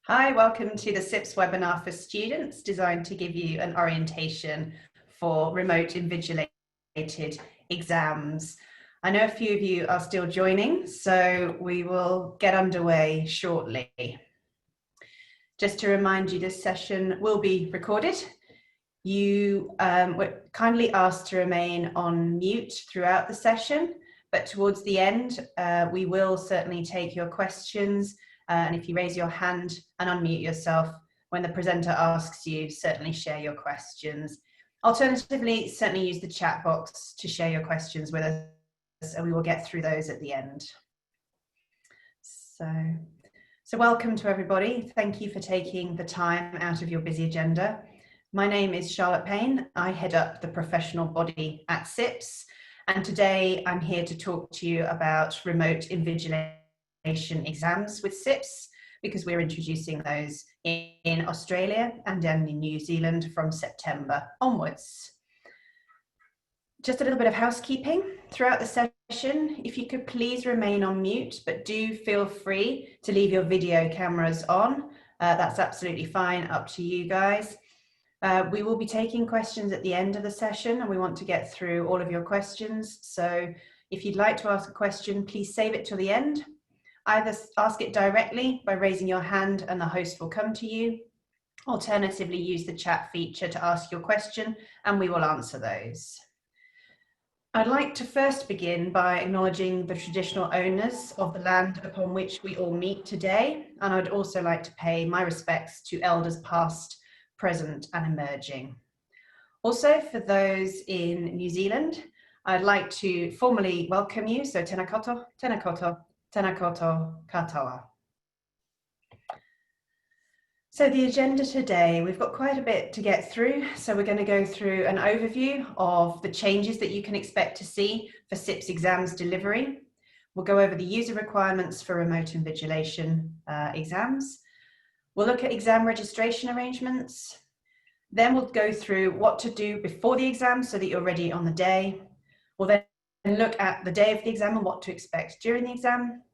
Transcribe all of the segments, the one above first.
Hi, welcome to the CIPS webinar for students designed to give you an orientation for remote invigilated exams. I know a few of you are still joining, so we will get underway shortly. Just to remind you, this session will be recorded. You were kindly asked to remain on mute throughout the session, but towards the end, we will certainly take your questions. And if you raise your hand and unmute yourself when the presenter asks you, certainly share your questions. Alternatively, certainly use the chat box to share your questions with us, and we will get through those at the end. So welcome to everybody. Thank you for taking the time out of your busy agenda. My name is Charlotte Payne. I head up the professional body at CIPS, and today I'm here to talk to you about remote invigilation exams with CIPS, because we're introducing those in Australia and then in New Zealand from September onwards. Just a little bit of housekeeping throughout the session. If you could please remain on mute, but do feel free to leave your video cameras on. That's absolutely fine, up to you guys. We will be taking questions at the end of the session, and we want to get through all of your questions. So if you'd like to ask a question, please save it till the end. Either ask it directly by raising your hand and the host will come to you. Alternatively, use the chat feature to ask your question and we will answer those. I'd like to first begin by acknowledging the traditional owners of the land upon which we all meet today, and I'd also like to pay my respects to elders past, present and emerging. Also, for those in New Zealand, I'd like to formally welcome you, so tēnā koutou, tēnā koutou, tēnā koutou katoa. So the agenda today, we've got quite a bit to get through. So we're going to go through an overview of the changes that you can expect to see for CIPS exams delivery. We'll go over the user requirements for remote invigilation exams. We'll look at exam registration arrangements. Then we'll go through what to do before the exam so that you're ready on the day. We'll then look at the day of the exam and what to expect during the exam.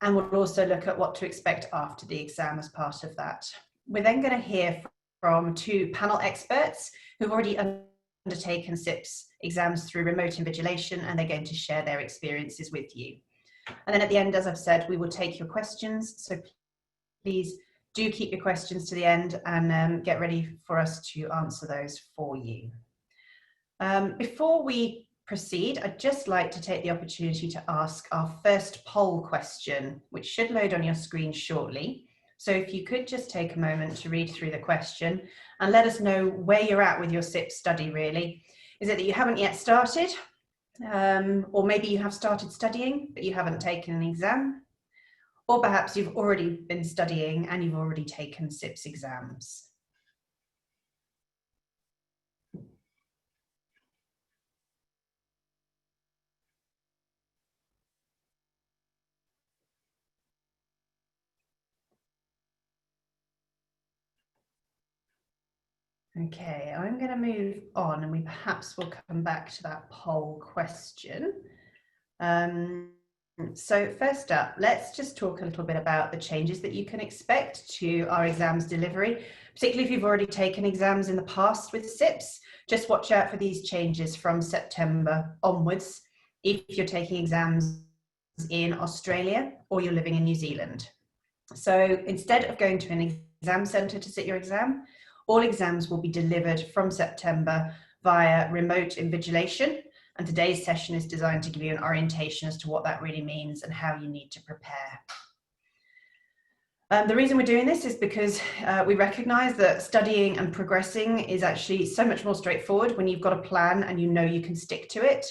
And we'll also look at what to expect after the exam as part of that. We're then going to hear from two panel experts who've already undertaken CIPS exams through remote invigilation, and they're going to share their experiences with you. And then at the end, as I've said, we will take your questions. So please do keep your questions to the end and get ready for us to answer those for you. Before we proceed, I'd just like to take the opportunity to ask our first poll question, which should load on your screen shortly. So if you could just take a moment to read through the question and let us know where you're at with your CIPS study, really. Is it that you haven't yet started? Or maybe you have started studying, but you haven't taken an exam? Or perhaps you've already been studying and you've already taken CIPS exams. Okay, I'm going to move on and we perhaps will come back to that poll question. So first up, let's just talk a little bit about the changes that you can expect to our exams delivery, particularly if you've already taken exams in the past with CIPS. Just watch out for these changes from September onwards if you're taking exams in Australia or you're living in New Zealand. So instead of going to an exam centre to sit your exam, all exams will be delivered from September via remote invigilation, and today's session is designed to give you an orientation as to what that really means and how you need to prepare. The reason we're doing this is because we recognise that studying and progressing is actually so much more straightforward when you've got a plan and you know you can stick to it.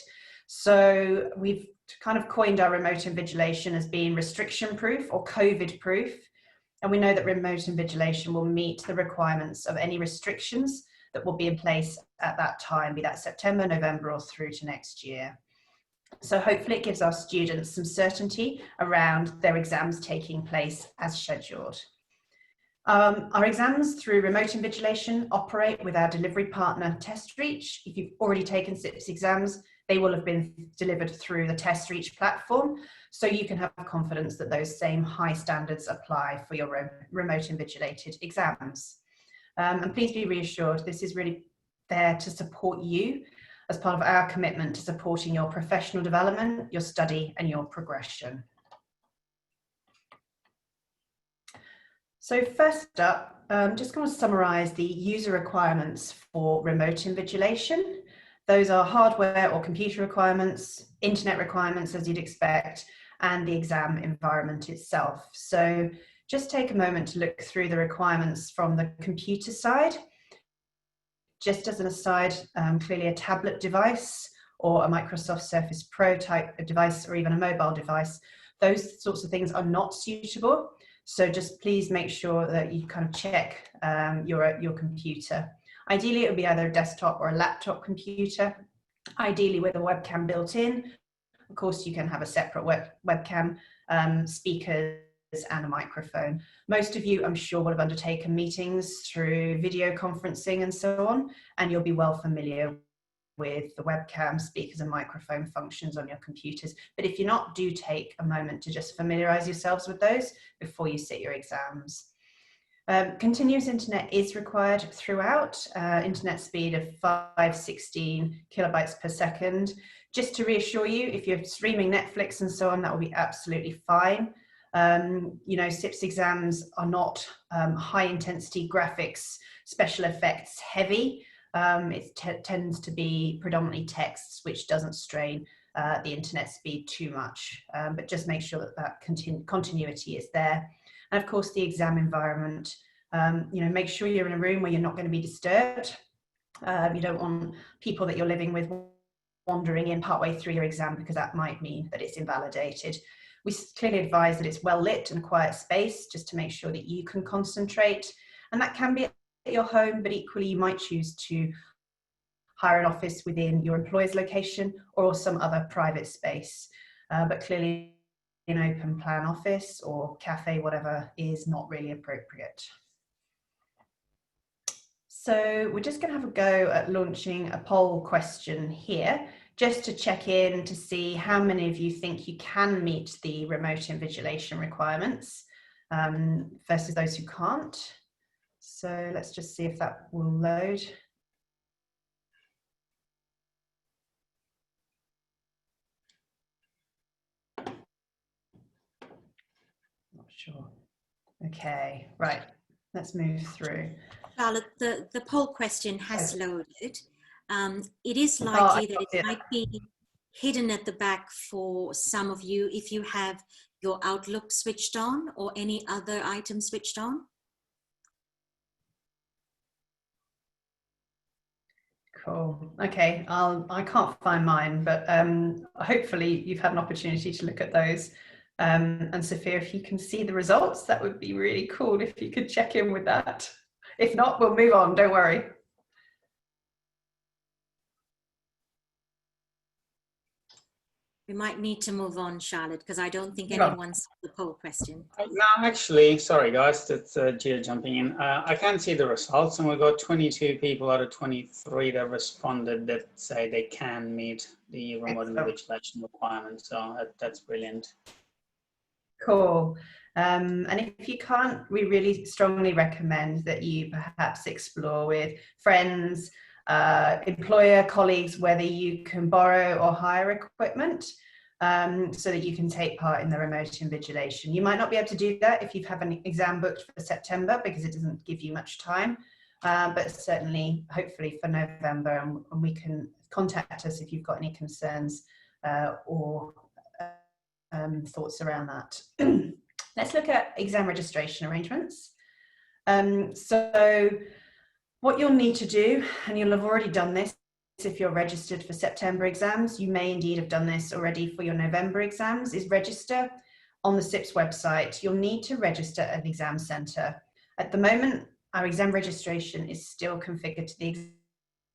So we've kind of coined our remote invigilation as being restriction proof or COVID proof. And we know that remote invigilation will meet the requirements of any restrictions that will be in place at that time, be that September, November, or through to next year. So hopefully it gives our students some certainty around their exams taking place as scheduled. Our exams through remote invigilation operate with our delivery partner TestReach. If you've already taken CIPS exams, they will have been delivered through the Test Reach platform, so you can have confidence that those same high standards apply for your remote invigilated exams. And please be reassured, this is really there to support you as part of our commitment to supporting your professional development, your study, and your progression. So first up, I'm just going to summarise the user requirements for remote invigilation. Those are hardware or computer requirements, internet requirements as you'd expect, and the exam environment itself. So just take a moment to look through the requirements from the computer side. Just as an aside, clearly a tablet device or a Microsoft Surface Pro type of device, or even a mobile device, those sorts of things are not suitable. So just please make sure that you kind of check your computer. Ideally, it would be either a desktop or a laptop computer, ideally with a webcam built in. Of course, you can have a separate webcam, speakers, and a microphone. Most of you, I'm sure, will have undertaken meetings through video conferencing and so on, and you'll be well familiar with the webcam, speakers, and microphone functions on your computers. But if you're not, do take a moment to just familiarize yourselves with those before you sit your exams. Continuous internet is required throughout, internet speed of 516 kilobytes per second. Just to reassure you, if you're streaming Netflix and so on, that will be absolutely fine. You know, CIPS exams are not high intensity graphics, special effects heavy. It tends to be predominantly texts, which doesn't strain the internet speed too much, but just make sure that that continuity is there. And of course, the exam environment, you know, make sure you're in a room where you're not going to be disturbed. You don't want people that you're living with wandering in partway through your exam, because that might mean that it's invalidated. We clearly advise that it's well lit and a quiet space, just to make sure that you can concentrate. And that can be at your home, but equally you might choose to hire an office within your employer's location or some other private space. But clearly an open plan office or cafe, whatever, is not really appropriate. So we're just going to have a go at launching a poll question here, just to check in to see how many of you think you can meet the remote invigilation requirements versus those who can't. So let's just see if that will load. Not sure. Okay, right, let's move through. Charlotte, the poll question has loaded. It is likely that it might be hidden at the back for some of you if you have your Outlook switched on or any other item switched on. Cool. Okay, I can't find mine, but hopefully you've had an opportunity to look at those. And Sophia, if you can see the results, that would be really cool if you could check in with that. If not, we'll move on, don't worry. We might need to move on, Charlotte, because I don't think anyone saw the poll question. No, actually, sorry guys, that's Gia jumping in. I can see the results, and we've got 22 people out of 23 that responded that say they can meet the remote invigilation requirements. So that's brilliant. Cool. And if you can't, we really strongly recommend that you perhaps explore with friends, employer, colleagues, whether you can borrow or hire equipment so that you can take part in the remote invigilation. You might not be able to do that if you have an exam booked for September, because it doesn't give you much time, but certainly, hopefully for November, and we can contact us if you've got any concerns or thoughts around that. Let's look at exam registration arrangements. So what you'll need to do, and you'll have already done this if you're registered for September exams, you may indeed have done this already for your November exams, is register on the CIPS website. You'll need to register at an exam centre. At the moment, our exam registration is still configured to the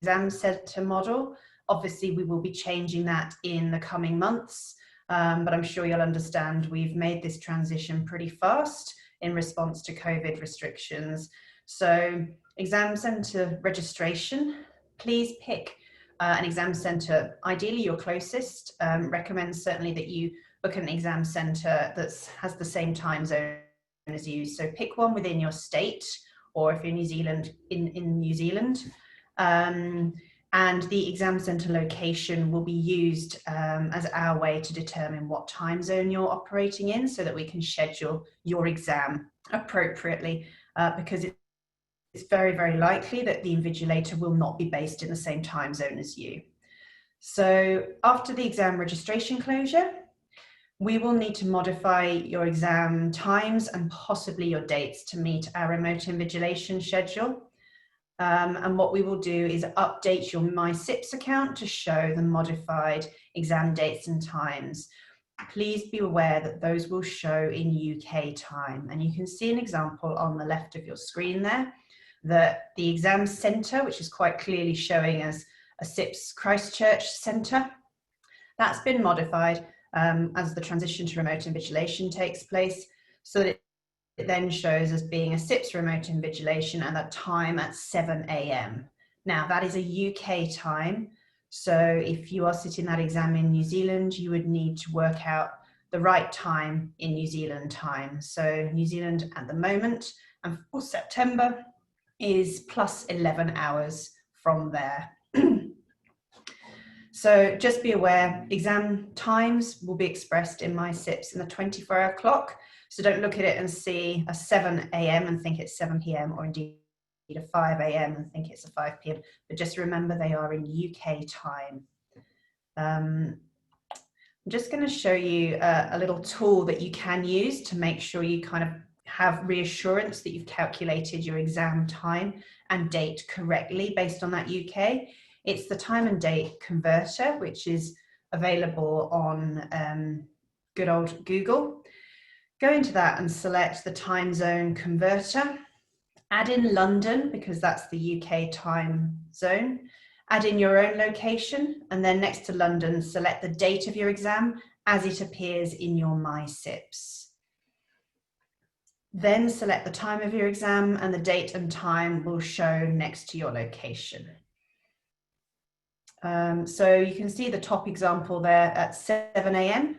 exam centre model. Obviously, we will be changing that in the coming months, but I'm sure you'll understand we've made this transition pretty fast in response to COVID restrictions. So exam centre registration, please pick an exam centre, ideally your closest, recommends certainly that you book an exam centre that has the same time zone as you. So pick one within your state, or if you're in New Zealand, in New Zealand. And the exam centre location will be used as our way to determine what time zone you're operating in, so that we can schedule your exam appropriately, because it's very, very likely that the invigilator will not be based in the same time zone as you. So after the exam registration closure, we will need to modify your exam times and possibly your dates to meet our remote invigilation schedule. And what we will do is update your MCIPS account to show the modified exam dates and times. Please be aware that those will show in UK time. And you can see an example on the left of your screen there, that the exam centre, which is quite clearly showing as a CIPS Christchurch centre, that's been modified as the transition to remote invigilation takes place, so that it then shows as being a CIPS remote invigilation and a time at 7 AM. Now that is a UK time, so if you are sitting that exam in New Zealand, you would need to work out the right time in New Zealand time. So New Zealand at the moment, and for September, is plus 11 hours from there. So just be aware, exam times will be expressed in MCIPS in the 24-hour clock. So don't look at it and see a 7 AM and think it's 7 PM, or indeed a 5 AM and think it's a 5 PM. But just remember they are in UK time. I'm just going to show you a little tool that you can use to make sure you kind of have reassurance that you've calculated your exam time and date correctly based on that UK. It's the time and date converter, which is available on good old Google. Go into that and select the time zone converter. Add in London, because that's the UK time zone. Add in your own location, and then next to London, select the date of your exam as it appears in your MCIPS. Then select the time of your exam, and the date and time will show next to your location. So you can see the top example there at 7 AM.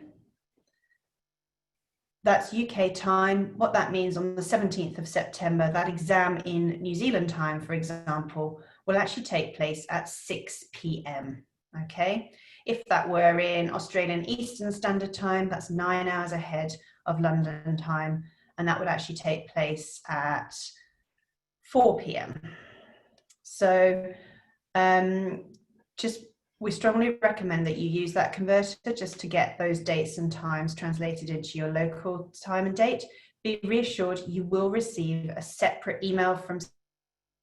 That's UK time. What that means on the 17th of September, that exam in New Zealand time, for example, will actually take place at 6 PM. Okay. If that were in Australian Eastern Standard Time, that's 9 hours ahead of London time, and that would actually take place at 4 PM. So we strongly recommend that you use that converter just to get those dates and times translated into your local time and date. Be reassured you will receive a separate email from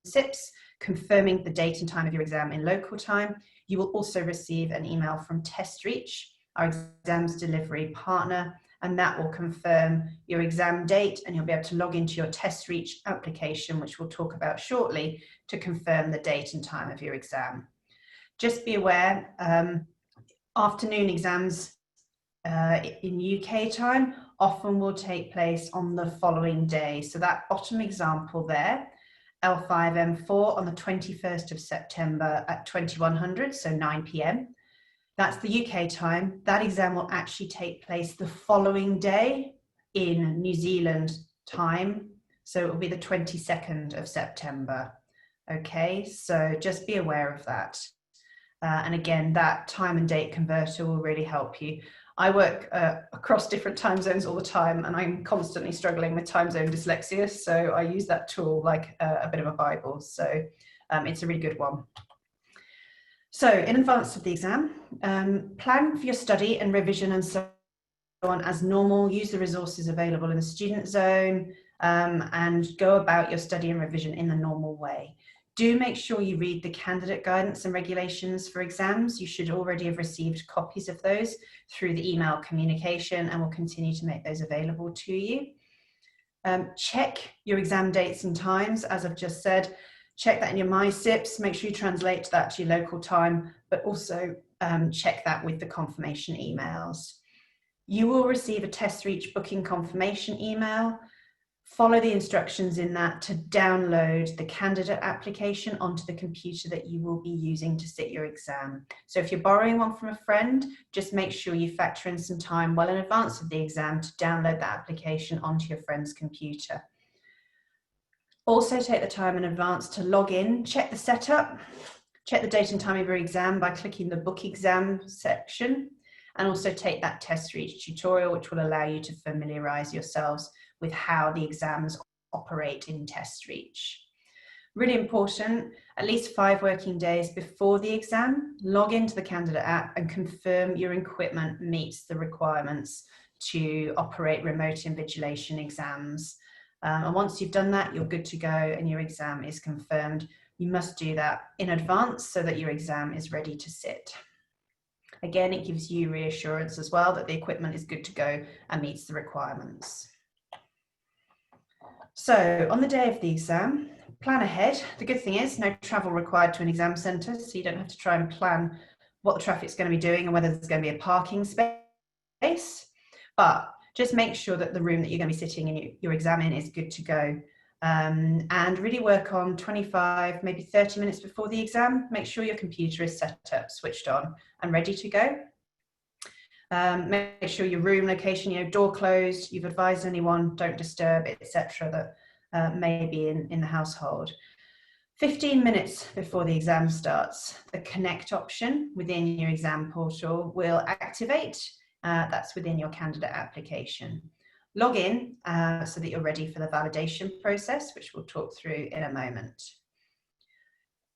CIPS confirming the date and time of your exam in local time. You will also receive an email from TestReach, our exams delivery partner, and that will confirm your exam date, and you'll be able to log into your TestReach application, which we'll talk about shortly, to confirm the date and time of your exam. Just be aware, afternoon exams in UK time often will take place on the following day. So that bottom example there, L5M4 on the 21st of September at 2100, so 9 PM. That's the UK time. That exam will actually take place the following day in New Zealand time. So it will be the 22nd of September. Okay, so just be aware of that. And again, that time and date converter will really help you. I work across different time zones all the time, and I'm constantly struggling with time zone dyslexia. So I use that tool like a bit of a Bible. So it's a really good one. So in advance of the exam, plan for your study and revision and so on as normal. Use the resources available in the student zone and go about your study and revision in the normal way. Do make sure you read the candidate guidance and regulations for exams. You should already have received copies of those through the email communication, and we'll continue to make those available to you. Check your exam dates and times, as I've just said. Check that in your MCIPS, make sure you translate that to your local time, but also check that with the confirmation emails. You will receive a TestReach booking confirmation email Follow the instructions in that to download the candidate application onto the computer that you will be using to sit your exam. So if you're borrowing one from a friend, just make sure you factor in some time well in advance of the exam to download that application onto your friend's computer. Also take the time in advance to log in, check the setup, check the date and time of your exam by clicking the book exam section, and also take that test reach tutorial, which will allow you to familiarise yourselves with how the exams operate in test reach. Really important, at least 5 working days before the exam, log into the candidate app and confirm your equipment meets the requirements to operate remote invigilation exams. And once you've done that, you're good to go and your exam is confirmed. You must do that in advance so that your exam is ready to sit. Again, it gives you reassurance as well that the equipment is good to go and meets the requirements. So on the day of the exam, plan ahead. The good thing is no travel required to an exam centre, so you don't have to try and plan what the traffic's going to be doing and whether there's going to be a parking space. But just make sure that the room that you're going to be sitting in your exam in is good to go. And really work on 25, maybe 30 minutes before the exam. Make sure your computer is set up, switched on and ready to go. Make sure your room location, door closed, you've advised anyone, don't disturb, etc. that may be in the household. 15 minutes before the exam starts, the connect option within your exam portal will activate. That's within your candidate application. Log in so that you're ready for the validation process, which we'll talk through in a moment.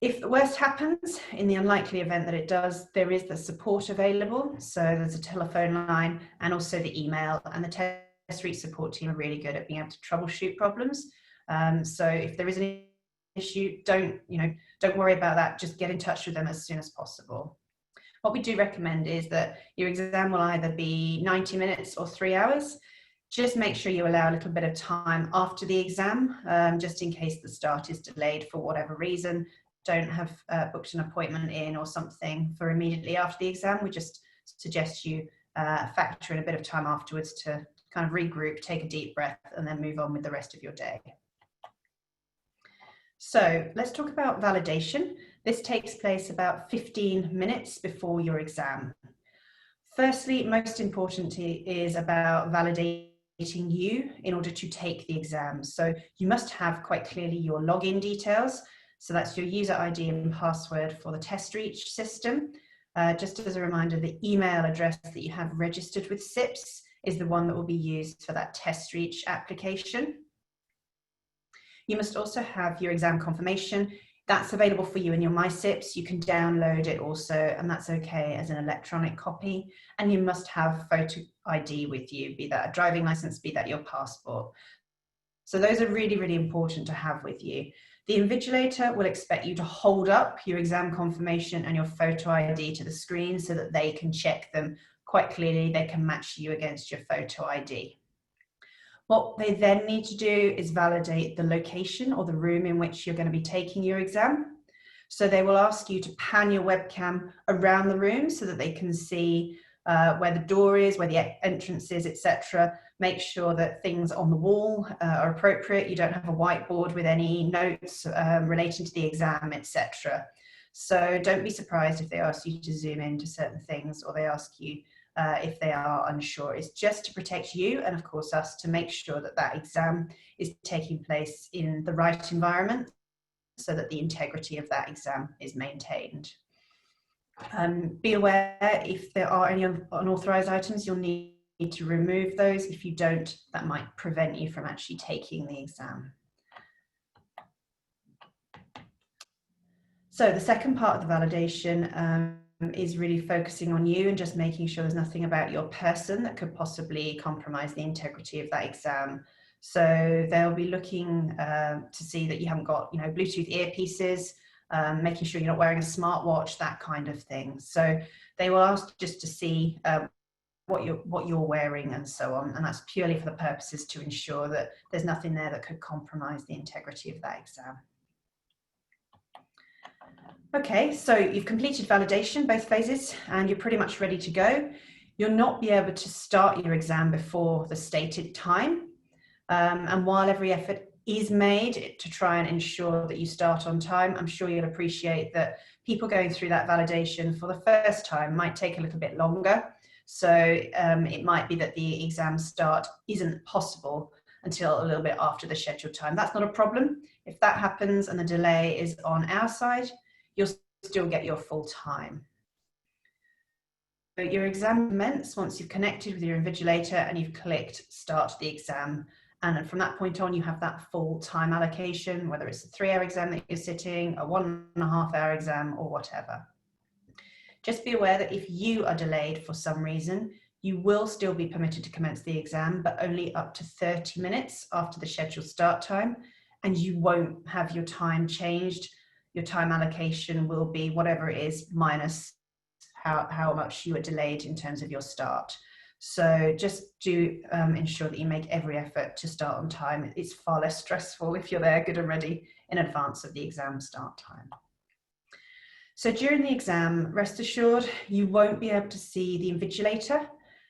If the worst happens, in the unlikely event that it does, there is the support available. So there's a telephone line and also the email, and the test reach support team are really good at being able to troubleshoot problems. So if there is an issue, don't worry about that. Just get in touch with them as soon as possible. What we do recommend is that your exam will either be 90 minutes or 3 hours. Just make sure you allow a little bit of time after the exam, just in case the start is delayed for whatever reason. Don't have booked an appointment in or something for immediately after the exam. We just suggest you factor in a bit of time afterwards to kind of regroup, take a deep breath, and then move on with the rest of your day. So let's talk about validation. This takes place about 15 minutes before your exam. Firstly, most important is about validating you in order to take the exam. So you must have quite clearly your login details. So that's your user ID and password for the test reach system. Just as a reminder, the email address that you have registered with CIPS is the one that will be used for that test reach application. You must also have your exam confirmation. That's available for you in your MCIPS. You can download it also, and that's okay as an electronic copy. And you must have photo ID with you, be that a driving license, be that your passport. So those are really, really important to have with you. The invigilator will expect you to hold up your exam confirmation and your photo ID to the screen so that they can check them quite clearly. They can match you against your photo ID. What they then need to do is validate the location or the room in which you're going to be taking your exam. So they will ask you to pan your webcam around the room so that they can see where the door is, where the entrance is, etc. Make sure that things on the wall are appropriate. You don't have a whiteboard with any notes relating to the exam, etc. So don't be surprised if they ask you to zoom into certain things or they ask you if they are unsure. It's just to protect you and of course us to make sure that that exam is taking place in the right environment so that the integrity of that exam is maintained. Be aware if there are any unauthorized items, you'll need to remove those. If you don't, that might prevent you from actually taking the exam. So the second part of the validation is really focusing on you and just making sure there's nothing about your person that could possibly compromise the integrity of that exam. So they'll be looking to see that you haven't got, Bluetooth earpieces, making sure you're not wearing a smartwatch, that kind of thing. So they will ask just to see what you're wearing and so on, and that's purely for the purposes to ensure that there's nothing there that could compromise the integrity of that exam. Okay, so you've completed validation, both phases, and you're pretty much ready to go. You'll not be able to start your exam before the stated time. And while every effort is made to try and ensure that you start on time, I'm sure you'll appreciate that people going through that validation for the first time might take a little bit longer. So it might be that the exam start isn't possible until a little bit after the scheduled time. That's not a problem. If that happens and the delay is on our side, you'll still get your full time. So your exam commences once you've connected with your invigilator and you've clicked start the exam. And then from that point on, you have that full time allocation, whether it's a 3-hour exam that you're sitting, a 1.5-hour exam, or whatever. Just be aware that if you are delayed for some reason, you will still be permitted to commence the exam, but only up to 30 minutes after the scheduled start time, and you won't have your time changed. Your time allocation will be whatever it is minus how much you were delayed in terms of your start. So just do ensure that you make every effort to start on time. It's far less stressful if you're there good and ready in advance of the exam start time. So during the exam, rest assured, you won't be able to see the invigilator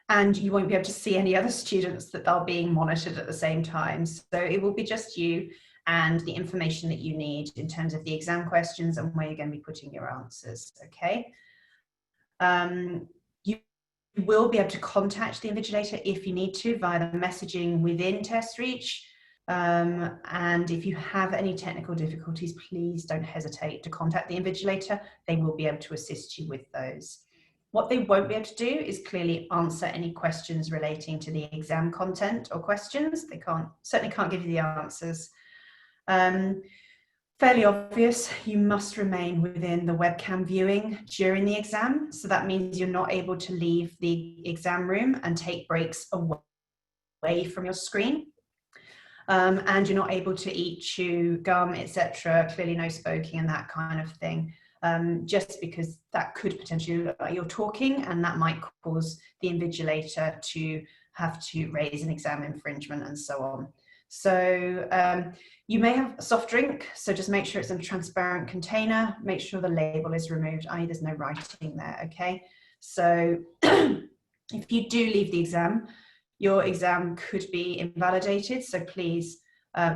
and you won't be able to see any other students that are being monitored at the same time. So it will be just you and the information that you need in terms of the exam questions and where you're going to be putting your answers, okay? You will be able to contact the invigilator if you need to via the messaging within TestReach. And if you have any technical difficulties, please don't hesitate to contact the invigilator. They will be able to assist you with those. What they won't be able to do is clearly answer any questions relating to the exam content or questions. They certainly can't give you the answers. Fairly obvious, you must remain within the webcam viewing during the exam. So that means you're not able to leave the exam room and take breaks away from your screen. And you're not able to eat, chew, gum, etc. Clearly no smoking and that kind of thing. Just because that could potentially look like you're talking and that might cause the invigilator to have to raise an exam infringement and so on. So you may have a soft drink, so just make sure it's in a transparent container, make sure the label is removed, i.e. there's no writing there, okay? So if you do leave the exam, your exam could be invalidated, so please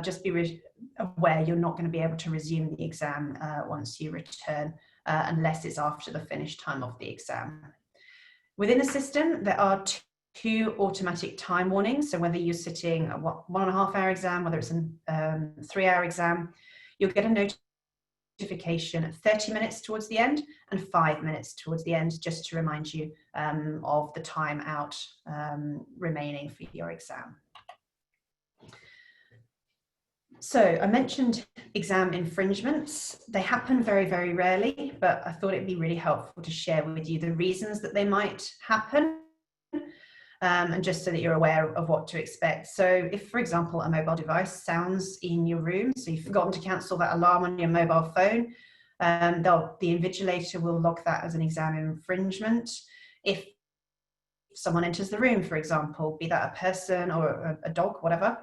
just be aware you're not going to be able to resume the exam once you return, unless it's after the finish time of the exam. Within the system, there are two automatic time warnings. So whether you're sitting a 1.5-hour exam, whether it's a 3-hour exam, you'll get a notification at 30 minutes towards the end and 5 minutes towards the end, just to remind you of the time out remaining for your exam. So I mentioned exam infringements. They happen very, very rarely, but I thought it'd be really helpful to share with you the reasons that they might happen. And just so that you're aware of what to expect. So if, for example, a mobile device sounds in your room, so you've forgotten to cancel that alarm on your mobile phone, the invigilator will log that as an exam infringement. If someone enters the room, for example, be that a person or a dog, whatever,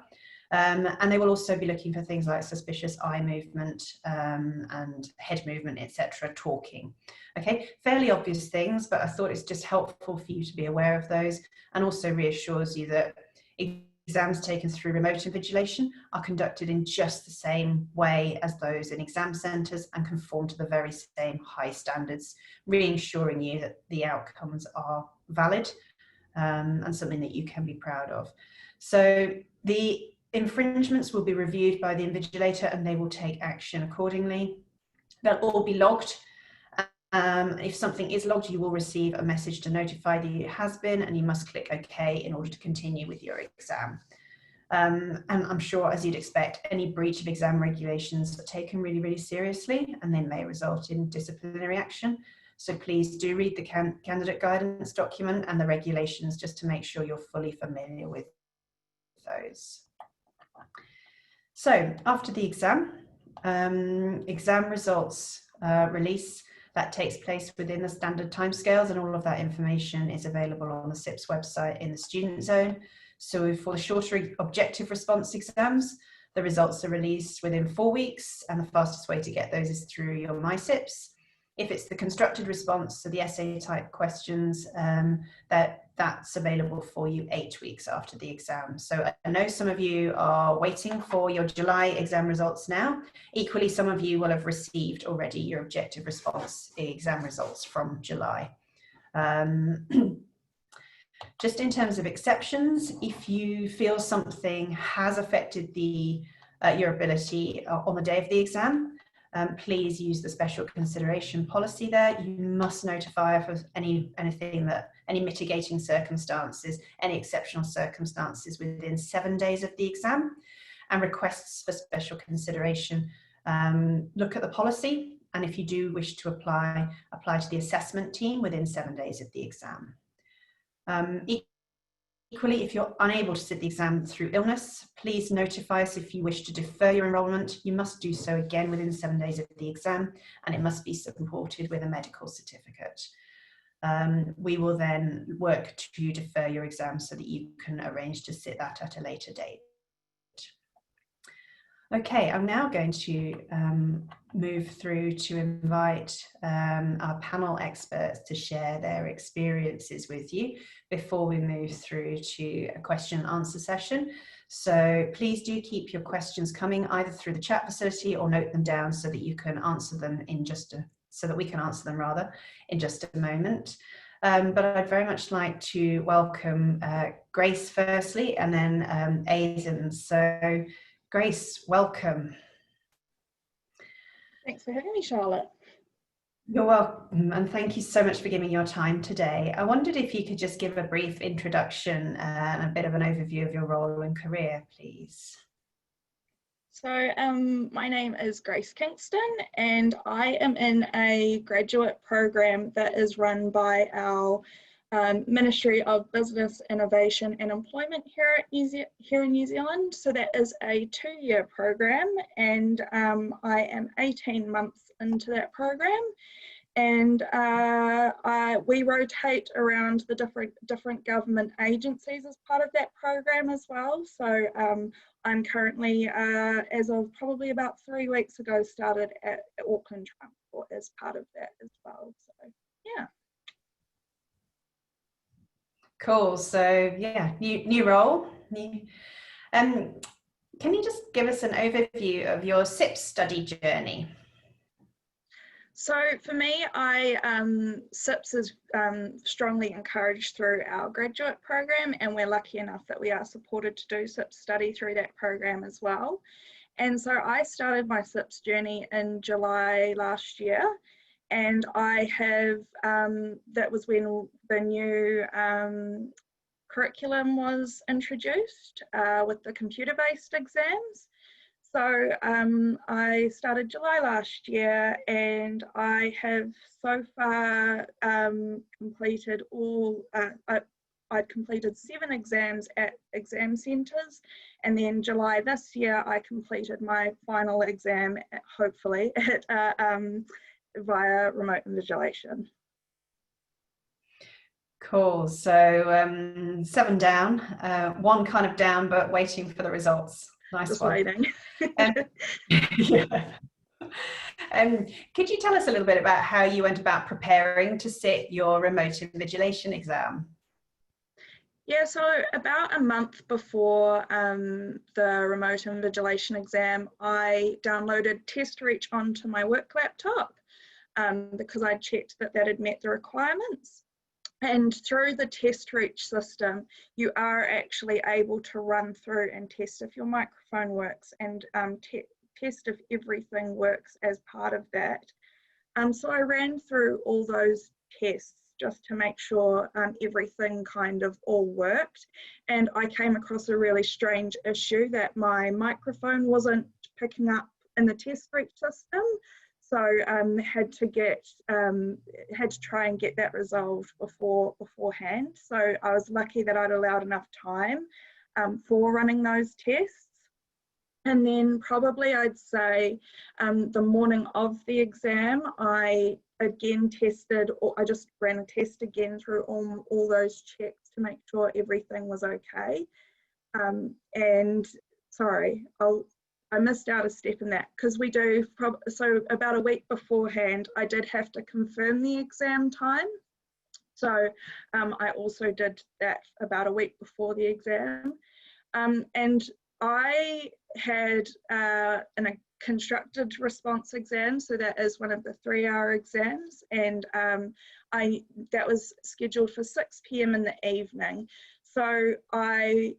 and they will also be looking for things like suspicious eye movement and head movement, etc., talking. Okay, fairly obvious things, but I thought it's just helpful for you to be aware of those, and also reassures you that exams taken through remote invigilation are conducted in just the same way as those in exam centres and conform to the very same high standards, reassuring you that the outcomes are valid and something that you can be proud of. So the infringements will be reviewed by the invigilator and they will take action accordingly. They'll all be logged. If something is logged, you will receive a message to notify that it has been, and you must click OK in order to continue with your exam. And I'm sure, as you'd expect, any breach of exam regulations are taken really, really seriously, and they may result in disciplinary action. So please do read the candidate guidance document and the regulations just to make sure you're fully familiar with those. So after the exam, exam results release, that takes place within the standard timescales, and all of that information is available on the CIPS website in the student zone. So for the shorter objective response exams, the results are released within 4 weeks, and the fastest way to get those is through your MCIPS. If it's the constructed response to the essay type questions, that's available for you 8 weeks after the exam. So I know some of you are waiting for your July exam results now. Equally, some of you will have received already your objective response exam results from July. Just in terms of exceptions, if you feel something has affected your ability on the day of the exam, please use the special consideration policy there. You must notify of any mitigating circumstances, any exceptional circumstances within 7 days of the exam, and requests for special consideration. Look at the policy, and if you do wish to apply to the assessment team within 7 days of the exam. Equally, if you're unable to sit the exam through illness, please notify us if you wish to defer your enrolment. You must do so again within 7 days of the exam, and it must be supported with a medical certificate. We will then work to defer your exam so that you can arrange to sit that at a later date. Okay, I'm now going to move through to invite our panel experts to share their experiences with you before we move through to a question and answer session. So please do keep your questions coming either through the chat facility or note them down so that you can answer them so that we can answer them rather in just a moment. But I'd very much like to welcome Grace firstly, and then Aidan. So Grace, welcome. Thanks for having me, Charlotte. You're welcome, and thank you so much for giving your time today. I wondered if you could just give a brief introduction and a bit of an overview of your role and career, please. So my name is Grace Kingston, and I am in a graduate program that is run by our Ministry of Business, Innovation and Employment here in New Zealand. So that is a 2-year program, and I am 18 months into that program, and we rotate around the different government agencies as part of that program as well. So I'm currently, as of probably about 3 weeks ago, started at Auckland Transport as part of that as well. So yeah. Cool. So yeah, new role. Can you just give us an overview of your CIPS study journey? So for me, CIPS is strongly encouraged through our graduate program, and we're lucky enough that we are supported to do CIPS study through that program as well. And so I started my CIPS journey in July last year, and I have, that was when the new curriculum was introduced with the computer-based exams. So I started July last year, and I have so far completed I'd completed 7 exams at exam centres, and then July this year I completed my final exam, hopefully, at via Remote Invigilation. Cool. So 7 down, 1 kind of down, but waiting for the results. Nice. Just one. waiting. Yeah. Could you tell us a little bit about how you went about preparing to sit your remote invigilation exam? Yeah, so about a month before the remote invigilation exam, I downloaded TestReach onto my work laptop because I checked that had met the requirements. And through the TestReach system, you are actually able to run through and test if your microphone works and test if everything works as part of that. So I ran through all those tests just to make sure everything kind of all worked. And I came across a really strange issue that my microphone wasn't picking up in the TestReach system. So had to try and get that resolved beforehand. So I was lucky that I'd allowed enough time for running those tests. And then probably I'd say the morning of the exam, I again tested, or I just ran a test again through all those checks to make sure everything was okay. And sorry, I missed out a step in that, because we do, so about a week beforehand, I did have to confirm the exam time. So I also did that about a week before the exam. And I had a constructed response exam, so that is one of the 3-hour exams, and that was scheduled for 6 p.m. in the evening. So I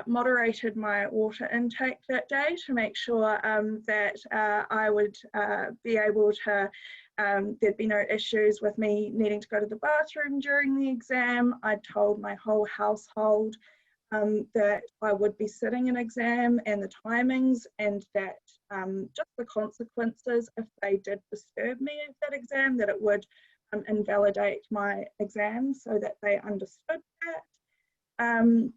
moderated my water intake that day to make sure that I would be able to, there'd be no issues with me needing to go to the bathroom during the exam. I told my whole household that I would be sitting an exam and the timings, and that just the consequences if they did disturb me at that exam, that it would invalidate my exam, so that they understood that. And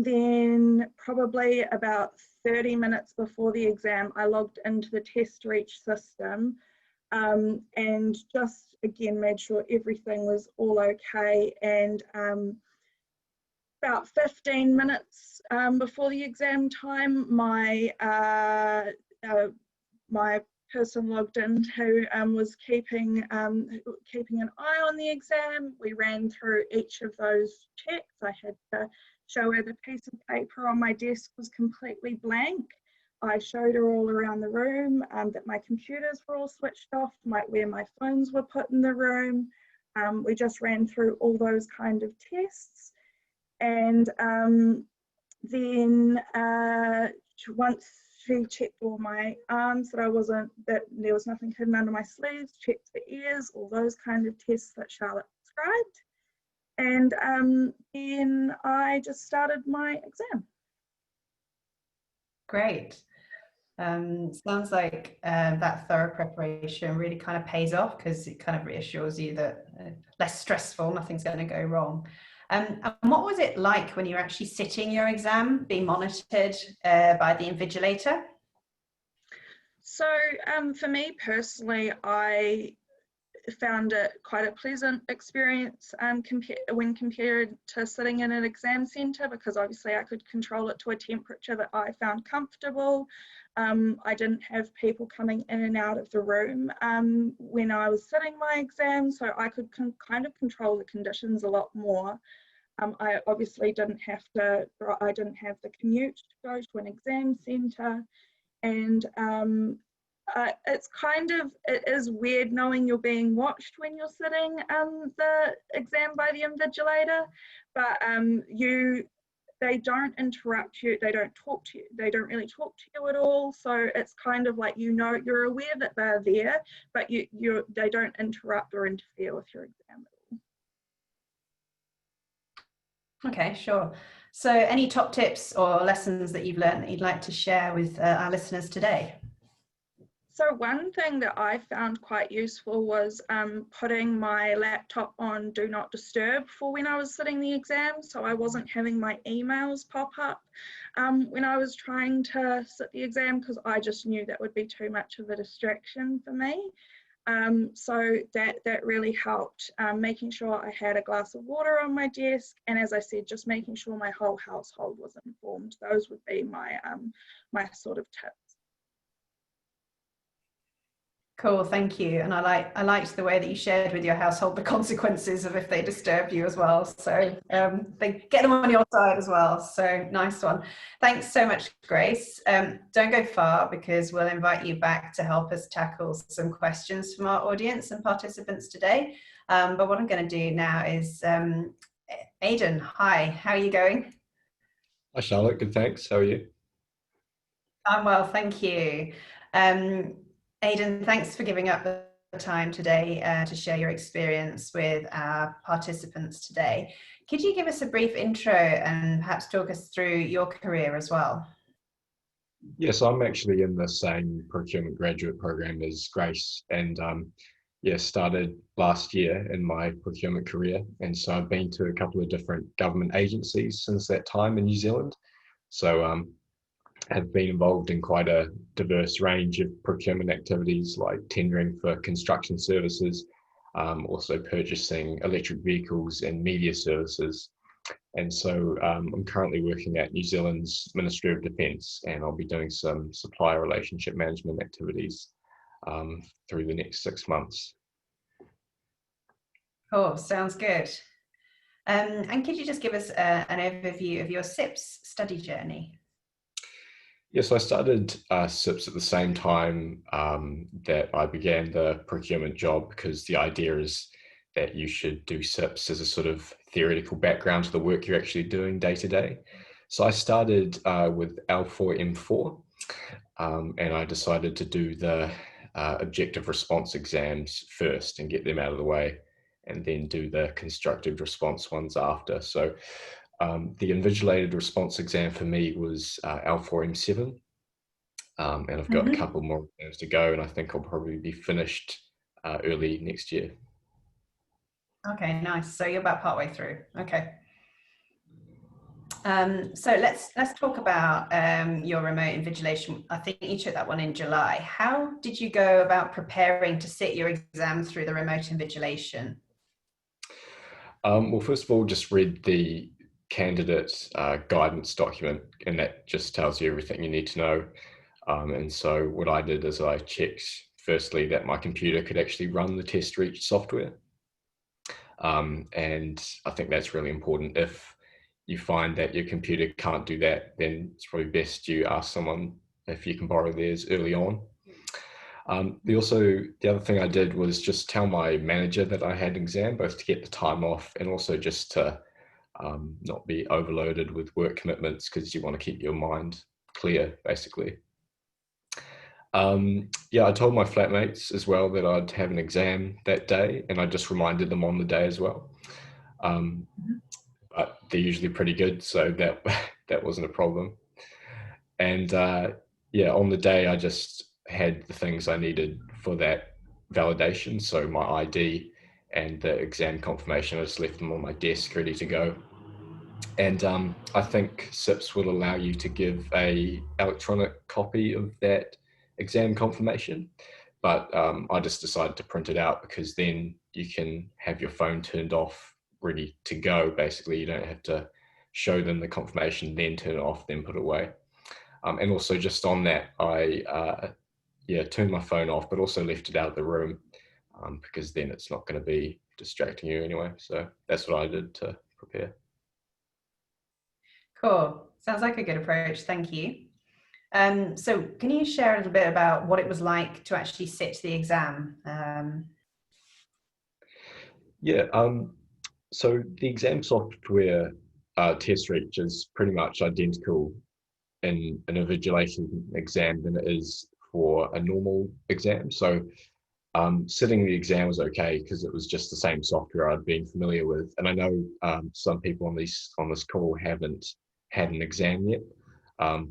then probably about 30 minutes before the exam, I logged into the test reach system and just again made sure everything was all okay. And about 15 minutes before the exam time, my person logged in who was keeping an eye on the exam. We ran through each of those checks. I had to show her the piece of paper on my desk was completely blank. I showed her all around the room that my computers were all switched off, where my phones were put in the room. We just ran through all those kind of tests. And then once she checked all my arms, that there was nothing hidden under my sleeves, checked the ears, all those kind of tests that Charlotte prescribed. And then I just started my exam. Great. Sounds like that thorough preparation really kind of pays off, because it kind of reassures you that less stressful, nothing's going to go wrong. And what was it like when you were actually sitting your exam, being monitored by the invigilator? So for me personally, I found it quite a pleasant experience when compared to sitting in an exam centre, because obviously I could control it to a temperature that I found comfortable. I didn't have people coming in and out of the room when I was sitting my exam, so I could kind of control the conditions a lot more. I obviously didn't have the commute to go to an exam centre, and it is weird knowing you're being watched when you're sitting the exam by the invigilator, but they don't interrupt you, they don't talk to you, they don't really talk to you at all. So it's kind of like, you're aware that they're there, but they don't interrupt or interfere with your exam at all. Okay, sure. So any top tips or lessons that you've learned that you'd like to share with our listeners today? So one thing that I found quite useful was putting my laptop on Do Not Disturb for when I was sitting the exam, so I wasn't having my emails pop up when I was trying to sit the exam, because I just knew that would be too much of a distraction for me. So that really helped, making sure I had a glass of water on my desk, and as I said, just making sure my whole household was informed. Those would be my sort of tips. Cool, thank you. And I liked the way that you shared with your household the consequences of if they disturbed you as well. So they get them on your side as well. So nice one. Thanks so much, Grace. Don't go far, because we'll invite you back to help us tackle some questions from our audience and participants today. But what I'm going to do now is, Aidan, hi, how are you going? Hi, Charlotte. Good, thanks. How are you? I'm well, thank you. Aidan, thanks for giving up the time today to share your experience with our participants today. Could you give us a brief intro and perhaps talk us through your career as well? Yes, I'm actually in the same procurement graduate program as Grace, and started last year in my procurement career. And so I've been to a couple of different government agencies since that time in New Zealand. So have been involved in quite a diverse range of procurement activities, like tendering for construction services, also purchasing electric vehicles and media services. And so I'm currently working at New Zealand's Ministry of Defence, and I'll be doing some supplier relationship management activities through the next 6 months. Oh, sounds good. And could you just give us an overview of your CIPS study journey? Yes, I started CIPS at the same time that I began the procurement job, because the idea is that you should do CIPS as a sort of theoretical background to the work you're actually doing day to day. So I started with L4M4, and I decided to do the objective response exams first and get them out of the way, and then do the constructive response ones after. So the invigilated response exam for me was L4M7, and I've got a couple more exams to go, and I think I'll probably be finished early next year. Okay, nice. So you're about partway through. Okay. So let's talk about your remote invigilation. I think you took that one in July. How did you go about preparing to sit your exam through the remote invigilation? Well, first of all, just read the candidate guidance document, and that just tells you everything you need to know. And so what I did is I checked, firstly, that my computer could actually run the test reach software. And I think that's really important. If you find that your computer can't do that, then it's probably best you ask someone if you can borrow theirs early on. The other thing I did was just tell my manager that I had an exam, both to get the time off and also just to not be overloaded with work commitments, because you want to keep your mind clear, basically. Yeah, I told my flatmates as well that I'd have an exam that day, and I just reminded them on the day as well. But they're usually pretty good, so that wasn't a problem. And yeah, on the day I just had the things I needed for that validation. So my ID and the exam confirmation, I just left them on my desk ready to go. And I think CIPS will allow you to give an electronic copy of that exam confirmation, but I just decided to print it out, because then you can have your phone turned off, ready to go. Basically, you don't have to show them the confirmation, then turn it off, then put it away. And also, just on that, I turned my phone off, but also left it out of the room, because then it's not going to be distracting you anyway. So that's what I did to prepare. Cool. Sounds like a good approach. Thank you. So can you share a little bit about what it was like to actually sit the exam? So the exam software test reach is pretty much identical in an invigilation exam than it is for a normal exam. So sitting the exam was okay, because it was just the same software I'd been familiar with. And I know some people on this call haven't had an exam yet.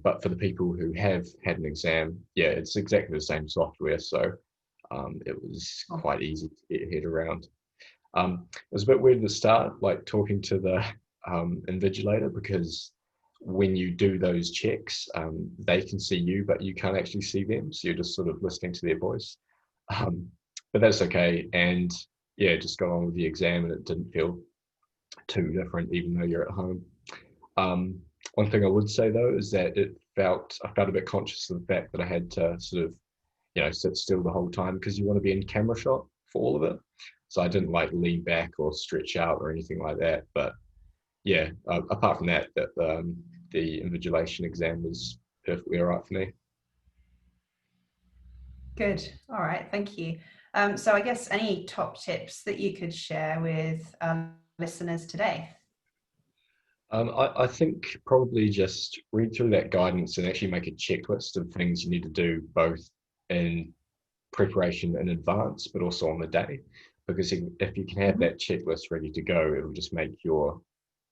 But for the people who have had an exam, yeah, it's exactly the same software. So it was quite easy to get your head around. It was a bit weird at the start, like talking to the invigilator, because when you do those checks, they can see you, but you can't actually see them. So you're just sort of listening to their voice. But that's okay. And yeah, just got on with the exam, and it didn't feel too different, even though you're at home. One thing I would say though is that I felt a bit conscious of the fact that I had to sort of, sit still the whole time, because you want to be in camera shot for all of it. So I didn't like lean back or stretch out or anything like that. But yeah, apart from that, the invigilation exam was perfectly all right for me. Good. All right. Thank you. So I guess any top tips that you could share with listeners today? I think probably just read through that guidance and actually make a checklist of things you need to do, both in preparation in advance, but also on the day. Because if you can have that checklist ready to go, it'll just make your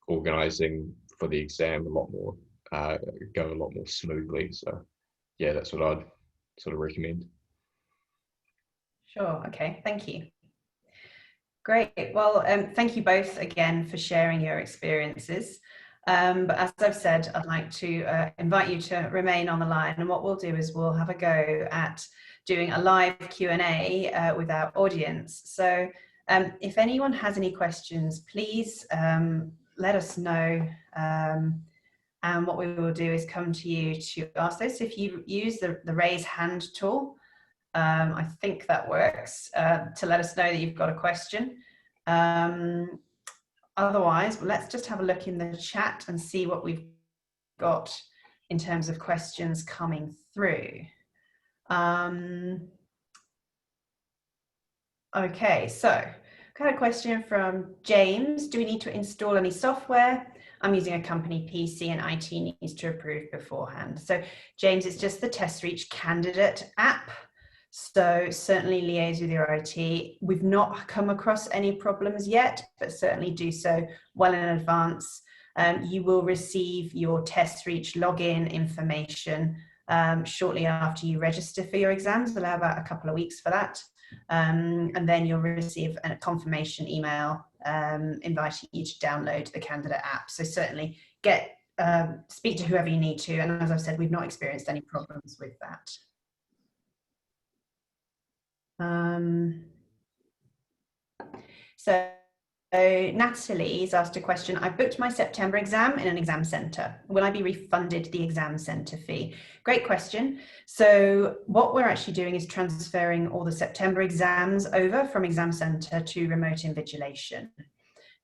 organizing for the exam go a lot more smoothly. So yeah, that's what I'd sort of recommend. Sure. Okay. Thank you. Great. Well, thank you both again for sharing your experiences. But as I've said, I'd like to invite you to remain on the line. And what we'll do is we'll have a go at doing a live Q&A with our audience. So if anyone has any questions, please let us know. And what we will do is come to you to ask those. If you use the raise hand tool, I think that works, to let us know that you've got a question. Otherwise, let's just have a look in the chat and see what we've got in terms of questions coming through. Okay, so I've got a question from James. Do we need to install any software? I'm using a company PC and IT needs to approve beforehand. So James, it's just the TestReach candidate app. So certainly liaise with your IT. We've not come across any problems yet, but certainly do so well in advance. You will receive your TestReach login information shortly after you register for your exams. Allow about a couple of weeks for that. And then you'll receive a confirmation email inviting you to download the candidate app. So certainly speak to whoever you need to. And as I've said, we've not experienced any problems with that. So Natalie's asked a question. I booked my September exam in an exam centre. Will I be refunded the exam centre fee? Great question. So what we're actually doing is transferring all the September exams over from exam centre to remote invigilation.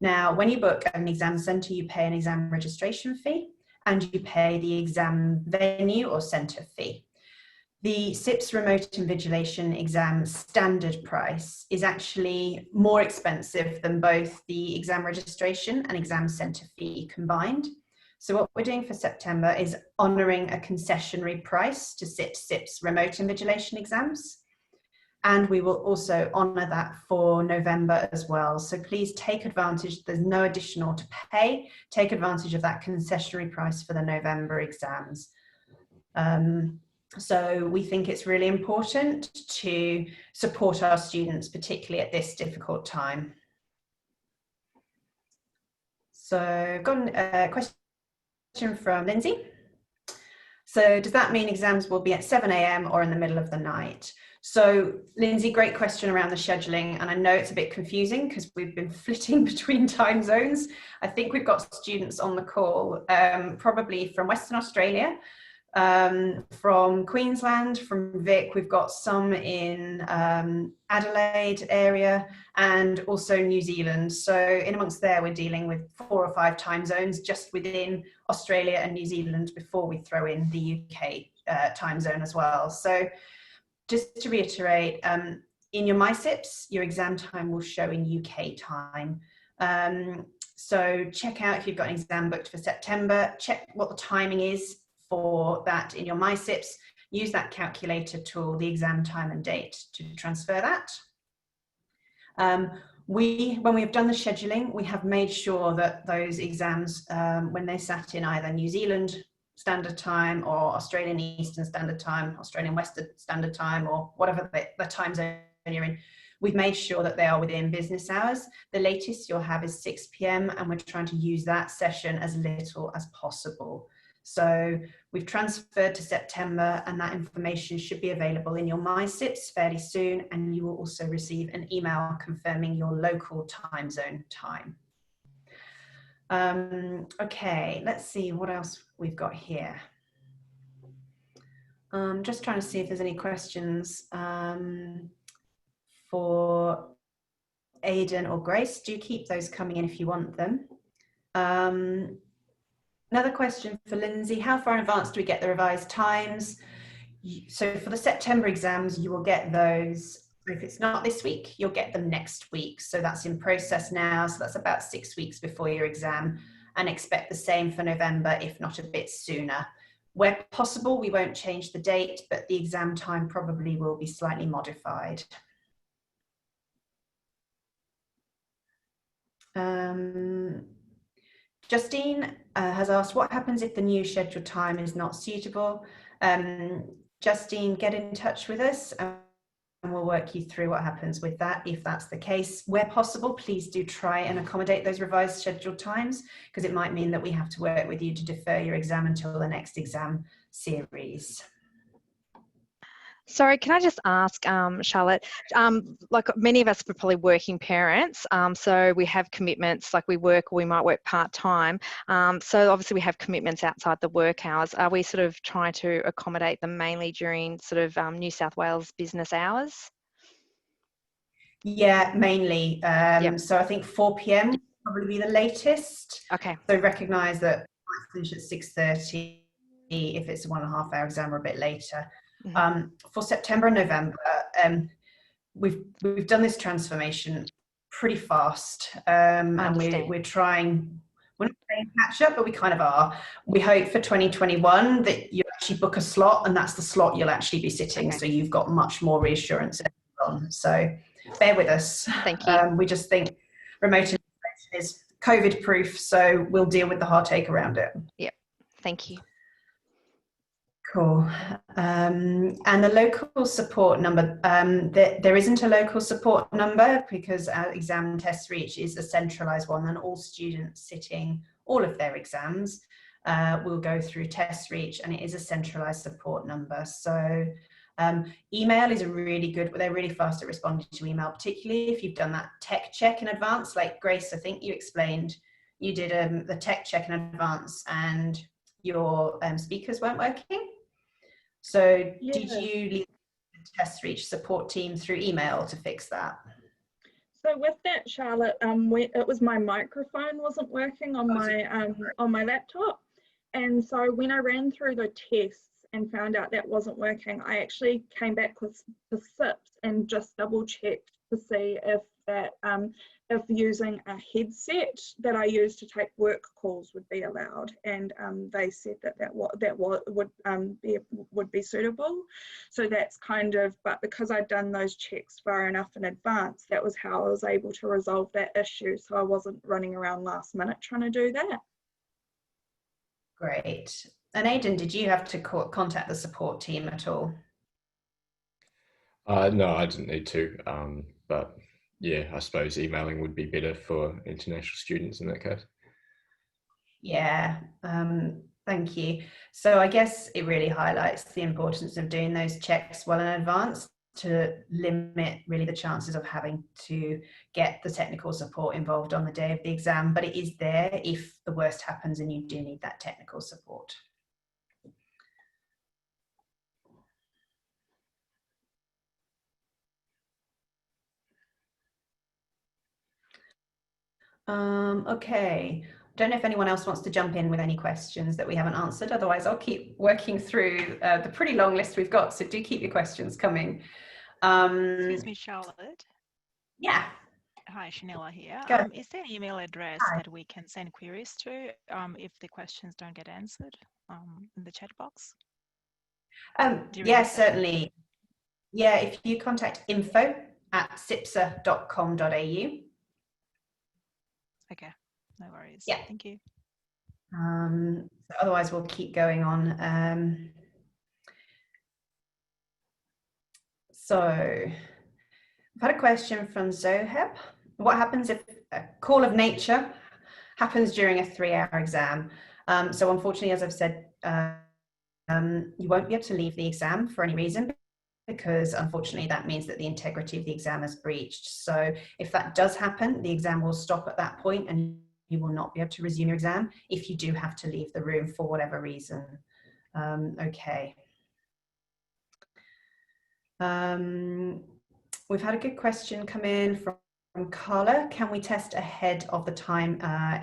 Now, when you book an exam centre, you pay an exam registration fee and you pay the exam venue or centre fee. The CIPS Remote Invigilation exam standard price is actually more expensive than both the exam registration and exam centre fee combined. So what we're doing for September is honouring a concessionary price to CIPS Remote Invigilation exams. And we will also honour that for November as well. So please take advantage, there's no additional to pay, take advantage of that concessionary price for the November exams. So we think it's really important to support our students, particularly at this difficult time. So I've got a question from Lindsay. So does that mean exams will be at 7 AM or in the middle of the night? So Lindsay, great question around the scheduling. And I know it's a bit confusing because we've been flitting between time zones. I think we've got students on the call, probably from Western Australia, from Queensland, from Vic. We've got some in Adelaide area and also New Zealand. So in amongst there, we're dealing with 4 or 5 time zones just within Australia and New Zealand before we throw in the UK time zone as well. So just to reiterate, in your MCIPS, your exam time will show in UK time. So check out if you've got an exam booked for September, check what the timing is for that in your MCIPS, use that calculator tool, the exam time and date, to transfer that. When we've done the scheduling, we have made sure that those exams, when they sat in either New Zealand Standard Time or Australian Eastern Standard Time, Australian Western Standard Time, or whatever the time zone you're in, we've made sure that they are within business hours. The latest you'll have is 6 PM, and we're trying to use that session as little as possible. So we've transferred to September, and that information should be available in your MCIPS fairly soon, and you will also receive an email confirming your local time zone time. Okay, let's see what else we've got here. Just trying to see if there's any questions for Aidan or Grace. Do keep those coming in if you want them. Another question for Lindsay, how far in advance do we get the revised times? So for the September exams, you will get those. If it's not this week, you'll get them next week. So that's in process now. So that's about 6 weeks before your exam, and expect the same for November, if not a bit sooner. Where possible, we won't change the date, but the exam time probably will be slightly modified. Justine has asked, what happens if the new scheduled time is not suitable? Justine, get in touch with us and we'll work you through what happens with that if that's the case. Where possible, please do try and accommodate those revised scheduled times, because it might mean that we have to work with you to defer your exam until the next exam series. Sorry, can I just ask, Charlotte, like many of us are probably working parents, so we have commitments, like we work or we might work part-time. So obviously we have commitments outside the work hours. Are we sort of trying to accommodate them mainly during sort of New South Wales business hours? Yeah, mainly. Yep. So I think 4 p.m. would probably be the latest. Okay. So recognise that I might finish at 6:30 if it's a 1.5 hour exam or a bit later. Mm-hmm. For September and November, we've done this transformation pretty fast, and we're trying. We're not playing catch up, but we kind of are. We hope for 2021 that you actually book a slot, and that's the slot you'll actually be sitting. Okay. So you've got much more reassurance on. So bear with us. Thank you. We just think remote invigilation is COVID proof, so we'll deal with the heartache around it. Yep. Thank you. Cool. And the local support number, there isn't a local support number because our exam test reach is a centralised one, and all students sitting all of their exams will go through test reach, and it is a centralised support number. So email is a really good, they're really fast at responding to email, particularly if you've done that tech check in advance. Like Grace, I think you explained you did the tech check in advance and your speakers weren't working. So yeah. Did you leave the test reach support team through email to fix that? So with that, Charlotte, it was my microphone wasn't working on my laptop, and so when I ran through the tests and found out that wasn't working, I actually came back with the CIPS and just double checked to see if that if using a headset that I use to take work calls would be allowed, and they said that would be suitable. So that's kind of, but because I'd done those checks far enough in advance, that was how I was able to resolve that issue. So I wasn't running around last minute trying to do that. Great. And Aidan, did you have to contact the support team at all? No, I didn't need to, but yeah, I suppose emailing would be better for international students in that case. Yeah, thank you. So I guess it really highlights the importance of doing those checks well in advance to limit really the chances of having to get the technical support involved on the day of the exam, but it is there if the worst happens and you do need that technical support. Okay, don't know if anyone else wants to jump in with any questions that we haven't answered. Otherwise, I'll keep working through the pretty long list we've got. So do keep your questions coming. Excuse me, Charlotte. Yeah. Hi, Shanilla here. Is there an email address that we can send queries to if the questions don't get answered in the chat box? Yeah, certainly. Yeah, if you contact info@cipsa.com.au. Okay, no worries. Yeah. Thank you. So otherwise, we'll keep going on. So I've had a question from Zoheb. What happens if a call of nature happens during a 3-hour exam? So unfortunately, as I've said, you won't be able to leave the exam for any reason, because unfortunately that means that the integrity of the exam is breached. So if that does happen, the exam will stop at that point and you will not be able to resume your exam if you do have to leave the room for whatever reason. Okay. We've had a good question come in from Carla. Can we test ahead of the time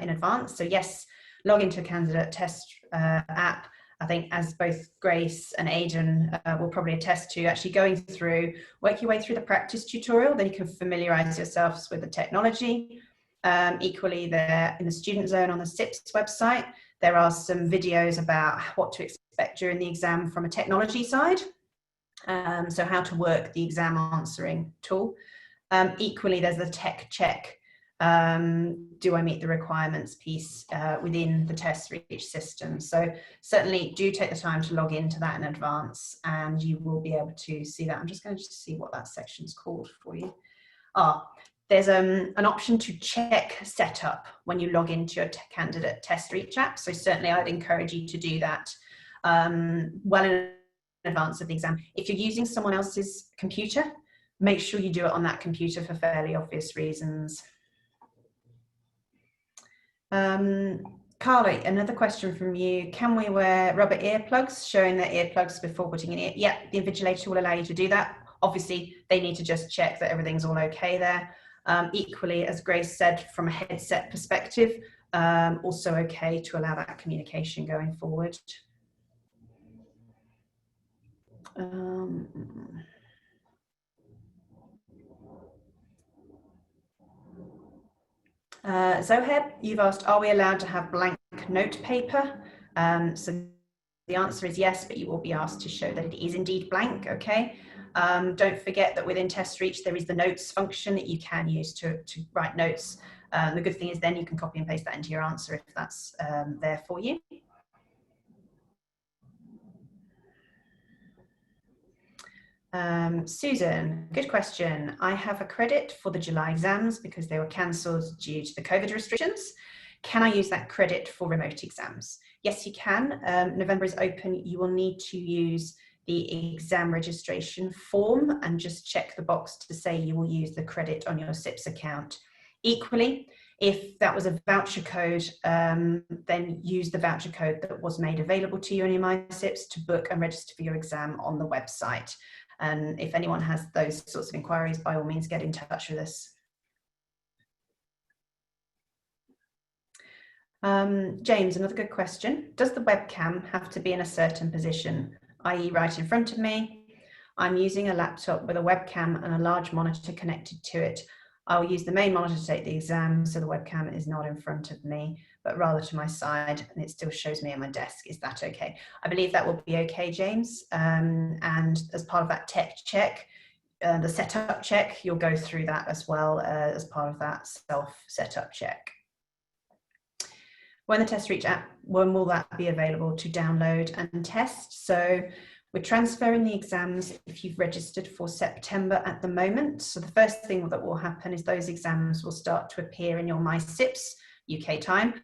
in advance? So yes, log into a candidate test app. I think as both Grace and Aidan will probably attest to, actually going through, work your way through the practice tutorial, then you can familiarise yourselves with the technology. Equally, there in the student zone on the CIPS website, there are some videos about what to expect during the exam from a technology side. So how to work the exam answering tool. Equally, there's the tech check. Do I meet the requirements piece within the test reach system? So certainly do take the time to log into that in advance and you will be able to see that. I'm just going to see what that section's called for you. There's an option to check setup when you log into your candidate test reach app. So certainly I'd encourage you to do that well in advance of the exam. If you're using someone else's computer, make sure you do it on that computer for fairly obvious reasons. Carly, another question from you. Can we wear rubber earplugs, showing the earplugs before putting in it? Yeah, the invigilator will allow you to do that. Obviously, they need to just check that everything's all okay there. Equally, as Grace said, from a headset perspective, also okay to allow that communication going forward. Zoheb, you've asked, are we allowed to have blank note paper? So the answer is yes, but you will be asked to show that it is indeed blank, okay? Don't forget that within Test Reach, there is the notes function that you can use to write notes. The good thing is then you can copy and paste that into your answer if that's there for you. Susan, good question. I have a credit for the July exams because they were cancelled due to the COVID restrictions. Can I use that credit for remote exams? Yes, you can. November is open. You will need to use the exam registration form and just check the box to say you will use the credit on your CIPS account. Equally, if that was a voucher code, then use the voucher code that was made available to you in your MCIPS to book and register for your exam on the website. And if anyone has those sorts of inquiries, by all means, get in touch with us. James, another good question. Does the webcam have to be in a certain position, i.e. right in front of me? I'm using a laptop with a webcam and a large monitor connected to it. I will use the main monitor to take the exam, so the webcam is not in front of me, but rather to my side, and it still shows me at my desk. Is that okay? I believe that will be okay, James. And as part of that tech check, the setup check, you'll go through that as well as part of that self-setup check. When the Test Reach app, when will that be available to download and test? So we're transferring the exams if you've registered for September at the moment. So the first thing that will happen is those exams will start to appear in your MCIPS UK time.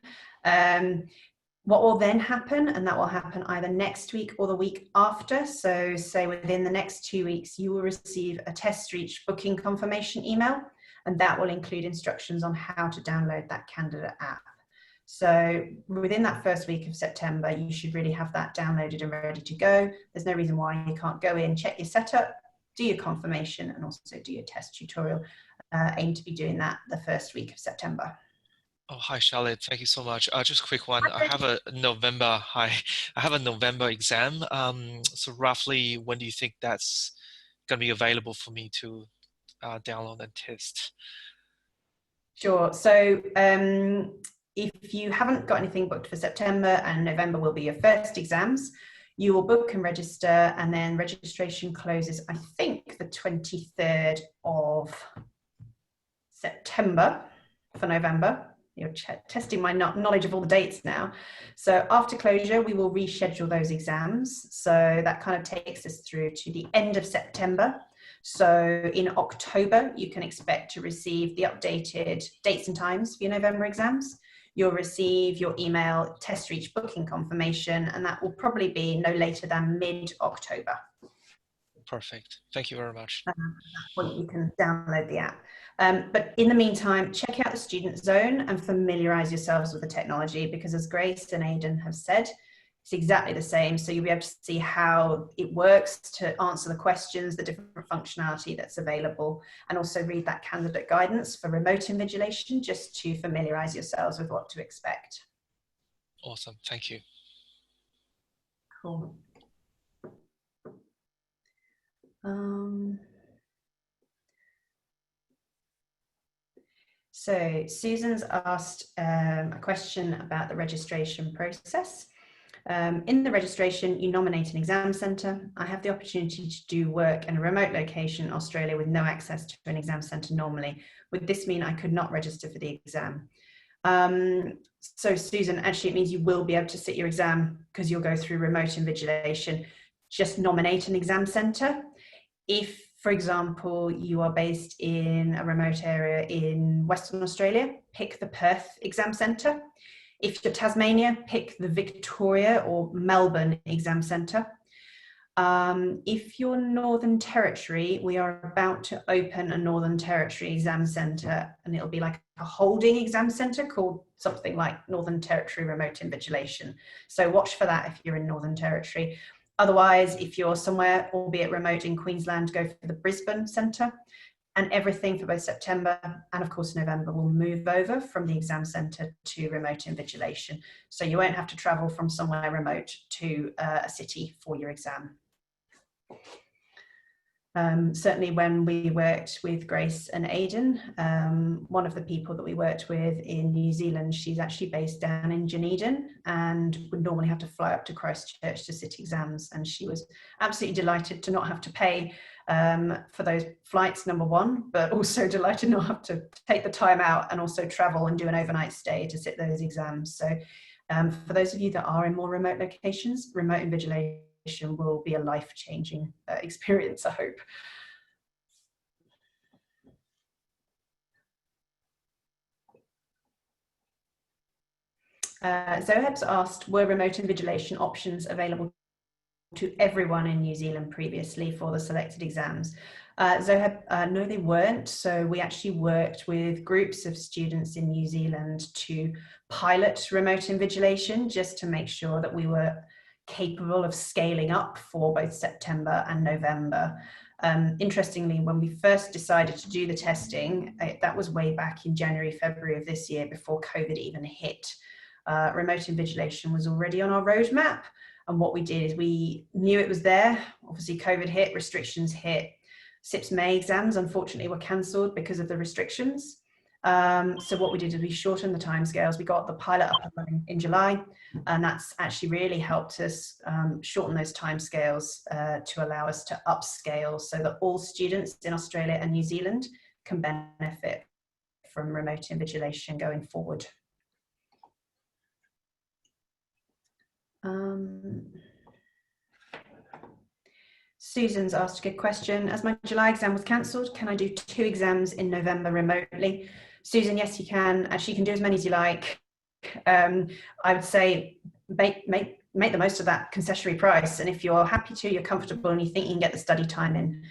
What will then happen, and that will happen either next week or the week after. So say within the next 2 weeks, you will receive a Test Reach booking confirmation email, and that will include instructions on how to download that candidate app. So within that first week of September, you should really have that downloaded and ready to go. There's no reason why you can't go in, check your setup, do your confirmation, and also do your test tutorial. Aim to be doing that the first week of September. Oh, hi, Charlotte. Thank you so much. Just a quick one. I have a November, I have a November exam. So roughly when do you think that's going to be available for me to download and test? Sure. So if you haven't got anything booked for September and November will be your first exams, you will book and register, and then registration closes, I think, the 23rd of September for November. You're testing my knowledge of all the dates now. So after closure, we will reschedule those exams. So that kind of takes us through to the end of September. So in October, you can expect to receive the updated dates and times for your November exams. You'll receive your email Test Reach booking confirmation, and that will probably be no later than mid-October. Perfect. Thank you very much. At that point, you can download the app. But in the meantime, check out the Student Zone and familiarise yourselves with the technology, because as Grace and Aidan have said, it's exactly the same. So you'll be able to see how it works to answer the questions, the different functionality that's available, and also read that candidate guidance for remote invigilation, just to familiarise yourselves with what to expect. Awesome. Thank you. Cool. So Susan's asked a question about the registration process. In the registration, you nominate an exam centre. I have the opportunity to do work in a remote location in Australia with no access to an exam centre normally. Would this mean I could not register for the exam? So Susan, actually it means you will be able to sit your exam because you'll go through remote invigilation. Just nominate an exam centre. If, for example, you are based in a remote area in Western Australia, pick the Perth exam centre. If you're Tasmania, pick the Victoria or Melbourne exam centre. If you're Northern Territory, we are about to open a Northern Territory exam centre, and it'll be like a holding exam centre called something like Northern Territory Remote Invigilation. So watch for that if you're in Northern Territory. Otherwise, if you're somewhere, albeit remote in Queensland, go for the Brisbane centre. And everything for both September and of course November will move over from the exam centre to remote invigilation. So you won't have to travel from somewhere remote to a city for your exam. Certainly when we worked with Grace and Aidan, one of the people that we worked with in New Zealand, she's actually based down in Dunedin and would normally have to fly up to Christchurch to sit exams, and she was absolutely delighted to not have to pay for those flights, number one, but also delighted not have to take the time out and also travel and do an overnight stay to sit those exams. So for those of you that are in more remote locations, remote invigilation will be a life-changing experience, I hope. Zohab's asked, were remote invigilation options available to everyone in New Zealand previously for the selected exams? Zohab, no, they weren't. So we actually worked with groups of students in New Zealand to pilot remote invigilation just to make sure that we were capable of scaling up for both September and November. Interestingly, when we first decided to do the testing, that was way back in January, February of this year, before COVID even hit. Remote invigilation was already on our roadmap. And what we did is we knew it was there. Obviously COVID hit, restrictions hit. CIPS May exams, unfortunately, were cancelled because of the restrictions. So what we did is we shortened the timescales. We got the pilot up and running in July, and that's actually really helped us shorten those timescales to allow us to upscale so that all students in Australia and New Zealand can benefit from remote invigilation going forward. Susan's asked a good question. As my July exam was cancelled, can I do 2 exams in November remotely? Susan, yes, you can. Actually, you can do as many as you like. I would say make the most of that concessionary price. And if you're happy to, you're comfortable and you think you can get the study time in,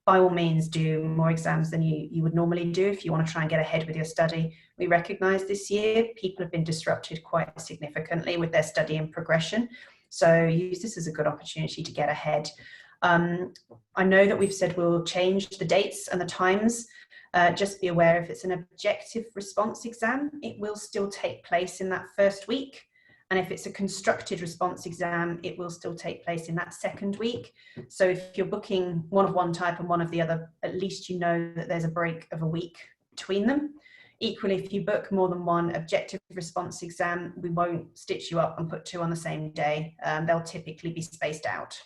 by all means do more exams than you would normally do if you want to try and get ahead with your study. We recognise this year people have been disrupted quite significantly with their study and progression. So use this as a good opportunity to get ahead. I know that we've said we'll change the dates and the times. Just be aware, if it's an objective response exam, it will still take place in that first week. And if it's a constructed response exam, it will still take place in that second week. So if you're booking one of one type and one of the other, at least you know that there's a break of a week between them. Equally, if you book more than one objective response exam, we won't stitch you up and put 2 on the same day. They'll typically be spaced out.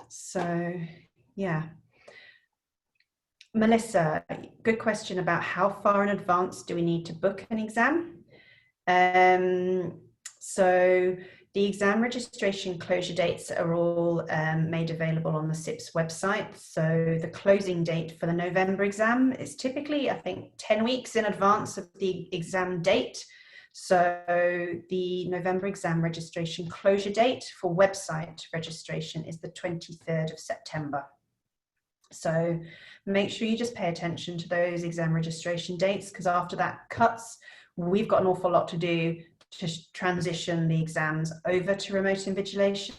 So, yeah. Melissa, good question about how far in advance do we need to book an exam? So the exam registration closure dates are all made available on the CIPS website. So the closing date for the November exam is typically, I think, 10 weeks in advance of the exam date. So the November exam registration closure date for website registration is the 23rd of September. So make sure you just pay attention to those exam registration dates, because after that cuts, we've got an awful lot to do to transition the exams over to remote invigilation.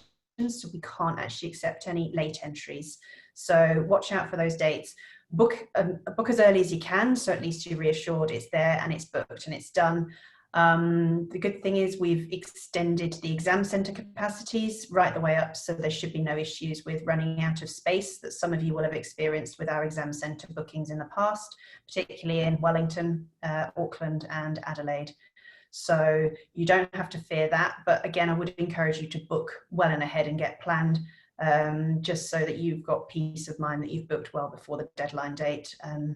So we can't actually accept any late entries. So watch out for those dates. Book as early as you can, so at least you're reassured it's there and it's booked and it's done. The good thing is we've extended the exam centre capacities right the way up, so there should be no issues with running out of space that some of you will have experienced with our exam centre bookings in the past, particularly in Wellington, Auckland and Adelaide. So you don't have to fear that, but again, I would encourage you to book well in ahead and get planned, just so that you've got peace of mind that you've booked well before the deadline date and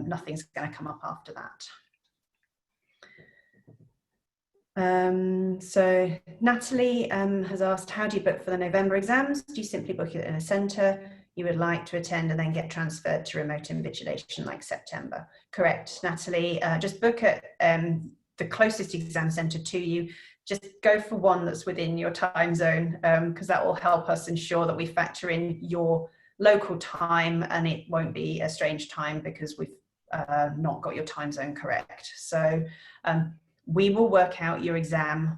nothing's going to come up after that. So Natalie has asked, how do you book for the November exams? Do you simply book it in a centre you would like to attend and then get transferred to remote invigilation like September? Correct, Natalie. Just book at the closest exam centre to you. just go for one that's within your time zone, because that will help us ensure that we factor in your local time and it won't be a strange time because we've not got your time zone correct. So we will work out your exam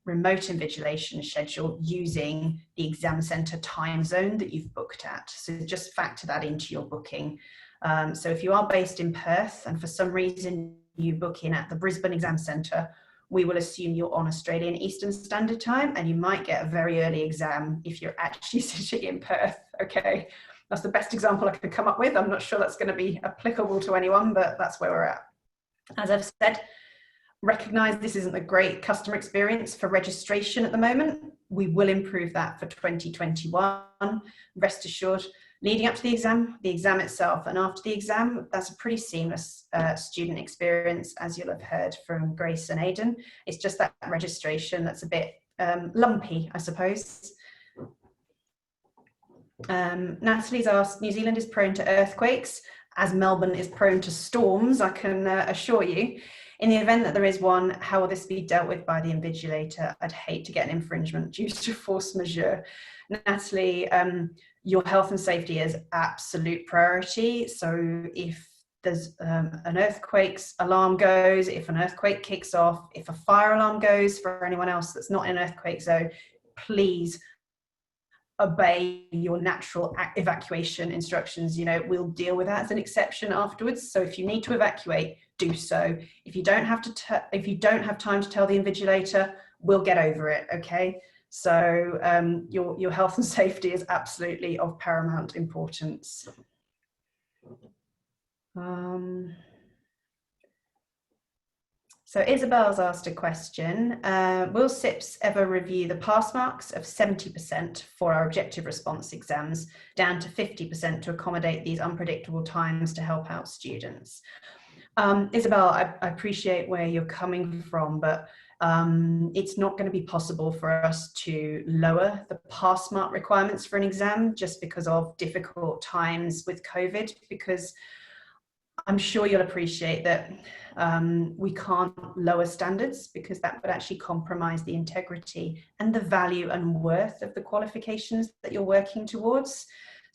remote invigilation schedule using the exam centre time zone that you've booked at. So just factor that into your booking. So if you are based in Perth and for some reason you book in at the Brisbane Exam Centre, we will assume you're on Australian Eastern Standard Time, and you might get a very early exam if you're actually sitting in Perth, okay? That's the best example I could come up with. I'm not sure that's going to be applicable to anyone, but that's where we're at. As I've said, recognise this isn't a great customer experience for registration at the moment. We will improve that for 2021. Rest assured, leading up to the exam itself, and after the exam, that's a pretty seamless student experience, as you'll have heard from Grace and Aidan. It's just that registration that's a bit lumpy, I suppose. Natalie's asked, New Zealand is prone to earthquakes, as Melbourne is prone to storms, I can assure you. In the event that there is one, how will this be dealt with by the invigilator? I'd hate to get an infringement due to force majeure. Natalie, your health and safety is absolute priority. So if there's an earthquake's alarm goes, if an earthquake kicks off, if a fire alarm goes for anyone else that's not in an earthquake zone, please obey your natural evacuation instructions. You know, we'll deal with that as an exception afterwards. So if you need to evacuate, do so. If you don't have time to tell the invigilator, we'll get over it, okay? So your health and safety is absolutely of paramount importance. So Isabel's asked a question, will CIPS ever review the pass marks of 70% for our objective response exams down to 50% to accommodate these unpredictable times to help out students? Isabel, I appreciate where you're coming from, but it's not going to be possible for us to lower the pass mark requirements for an exam just because of difficult times with COVID, because I'm sure you'll appreciate that we can't lower standards because that would actually compromise the integrity and the value and worth of the qualifications that you're working towards.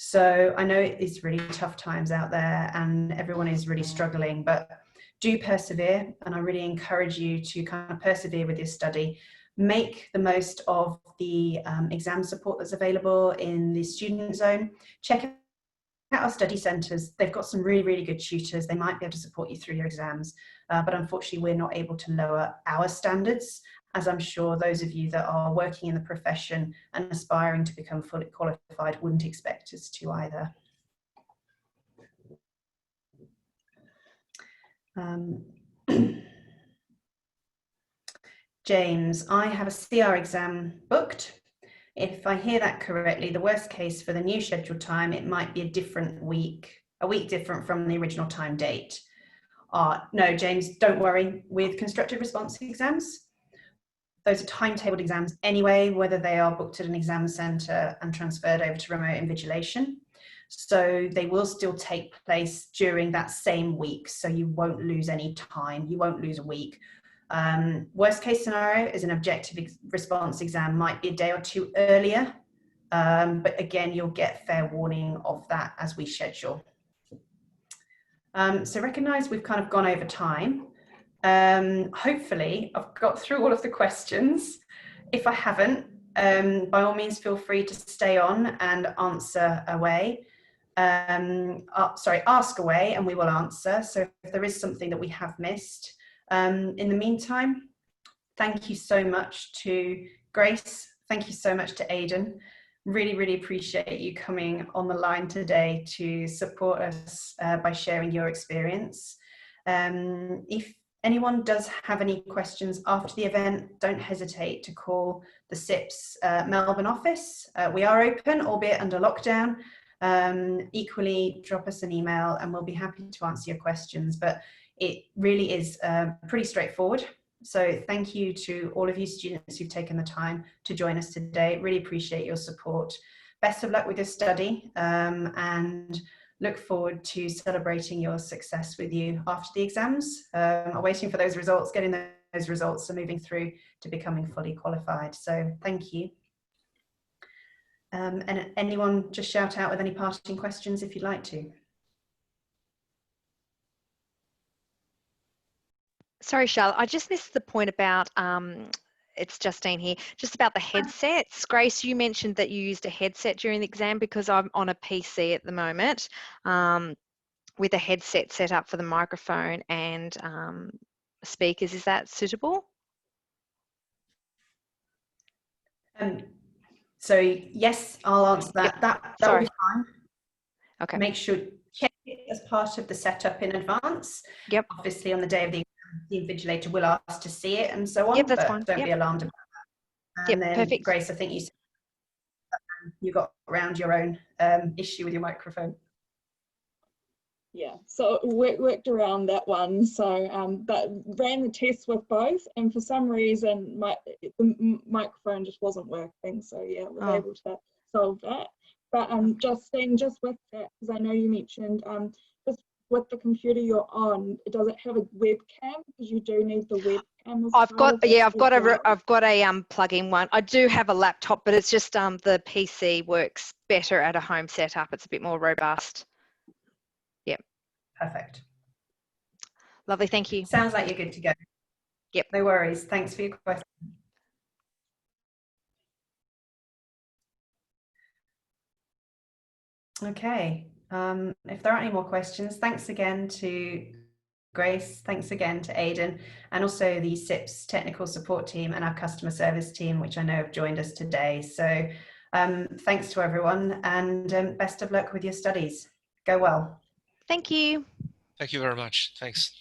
So I know it's really tough times out there and everyone is really struggling, but do persevere. And I really encourage you to kind of persevere with your study. Make the most of the exam support that's available in the student zone. Check out our study centres. They've got some really, really good tutors. They might be able to support you through your exams, but unfortunately we're not able to lower our standards, as I'm sure those of you that are working in the profession and aspiring to become fully qualified wouldn't expect us to either. James, I have a CR exam booked. If I hear that correctly, the worst case for the new scheduled time, it might be a week different from the original time date. No, James, don't worry. With constructive response exams, those are timetabled exams anyway, whether they are booked at an exam centre and transferred over to remote invigilation. So they will still take place during that same week. So you won't lose any time. You won't lose a week. Worst case scenario is an objective response exam might be a day or two earlier. But again, you'll get fair warning of that as we schedule. So recognise we've kind of gone over time. Hopefully I've got through all of the questions. If I haven't, by all means feel free to stay on and answer away. Ask away and we will answer. So if there is something that we have missed. In the meantime, thank you so much to Grace. Thank you so much to Aidan. Really, really appreciate you coming on the line today to support us by sharing your experience. If anyone does have any questions after the event, don't hesitate to call the CIPS Melbourne office. We are open, albeit under lockdown. Equally, drop us an email and we'll be happy to answer your questions, but it really is pretty straightforward. So thank you to all of you students who've taken the time to join us today. Really appreciate your support. Best of luck with your study and look forward to celebrating your success with you after the exams. I'm waiting for those results, getting those results are moving through to becoming fully qualified. So thank you. And anyone just shout out with any parting questions if you'd like to. Sorry, Charlotte, I just missed the point about, it's Justine here, just about the headsets. Grace, you mentioned that you used a headset during the exam, because I'm on a PC at the moment with a headset set up for the microphone and speakers. Is that suitable? So yes, I'll answer that. Yep. That will be fine. Okay. Make sure, check it as part of the setup in advance. Yep. Obviously on the day of the exam, the invigilator will ask to see it and so on, yep, that's but fine. don't Yep. be alarmed about that. And Yep, then perfect. Grace, I think you said you got around your own issue with your microphone. Yeah, so worked around that one. So, but ran the tests with both, and for some reason, the microphone just wasn't working. So yeah, was able to solve that. But Justine, just with that, because I know you mentioned just with the computer you're on, does it have a webcam? Because you do need the webcam. I've got a plug-in one. I do have a laptop, but it's just the PC works better at a home setup. It's a bit more robust. Yep. Perfect. Lovely, thank you. Sounds like you're good to go. Yep. No worries. Thanks for your question. Okay. If there aren't any more questions, thanks again to Grace, thanks again to Aidan, and also the CIPS technical support team and our customer service team, which I know have joined us today. So thanks to everyone, and best of luck with your studies. Go well. Thank you. Thank you very much. Thanks.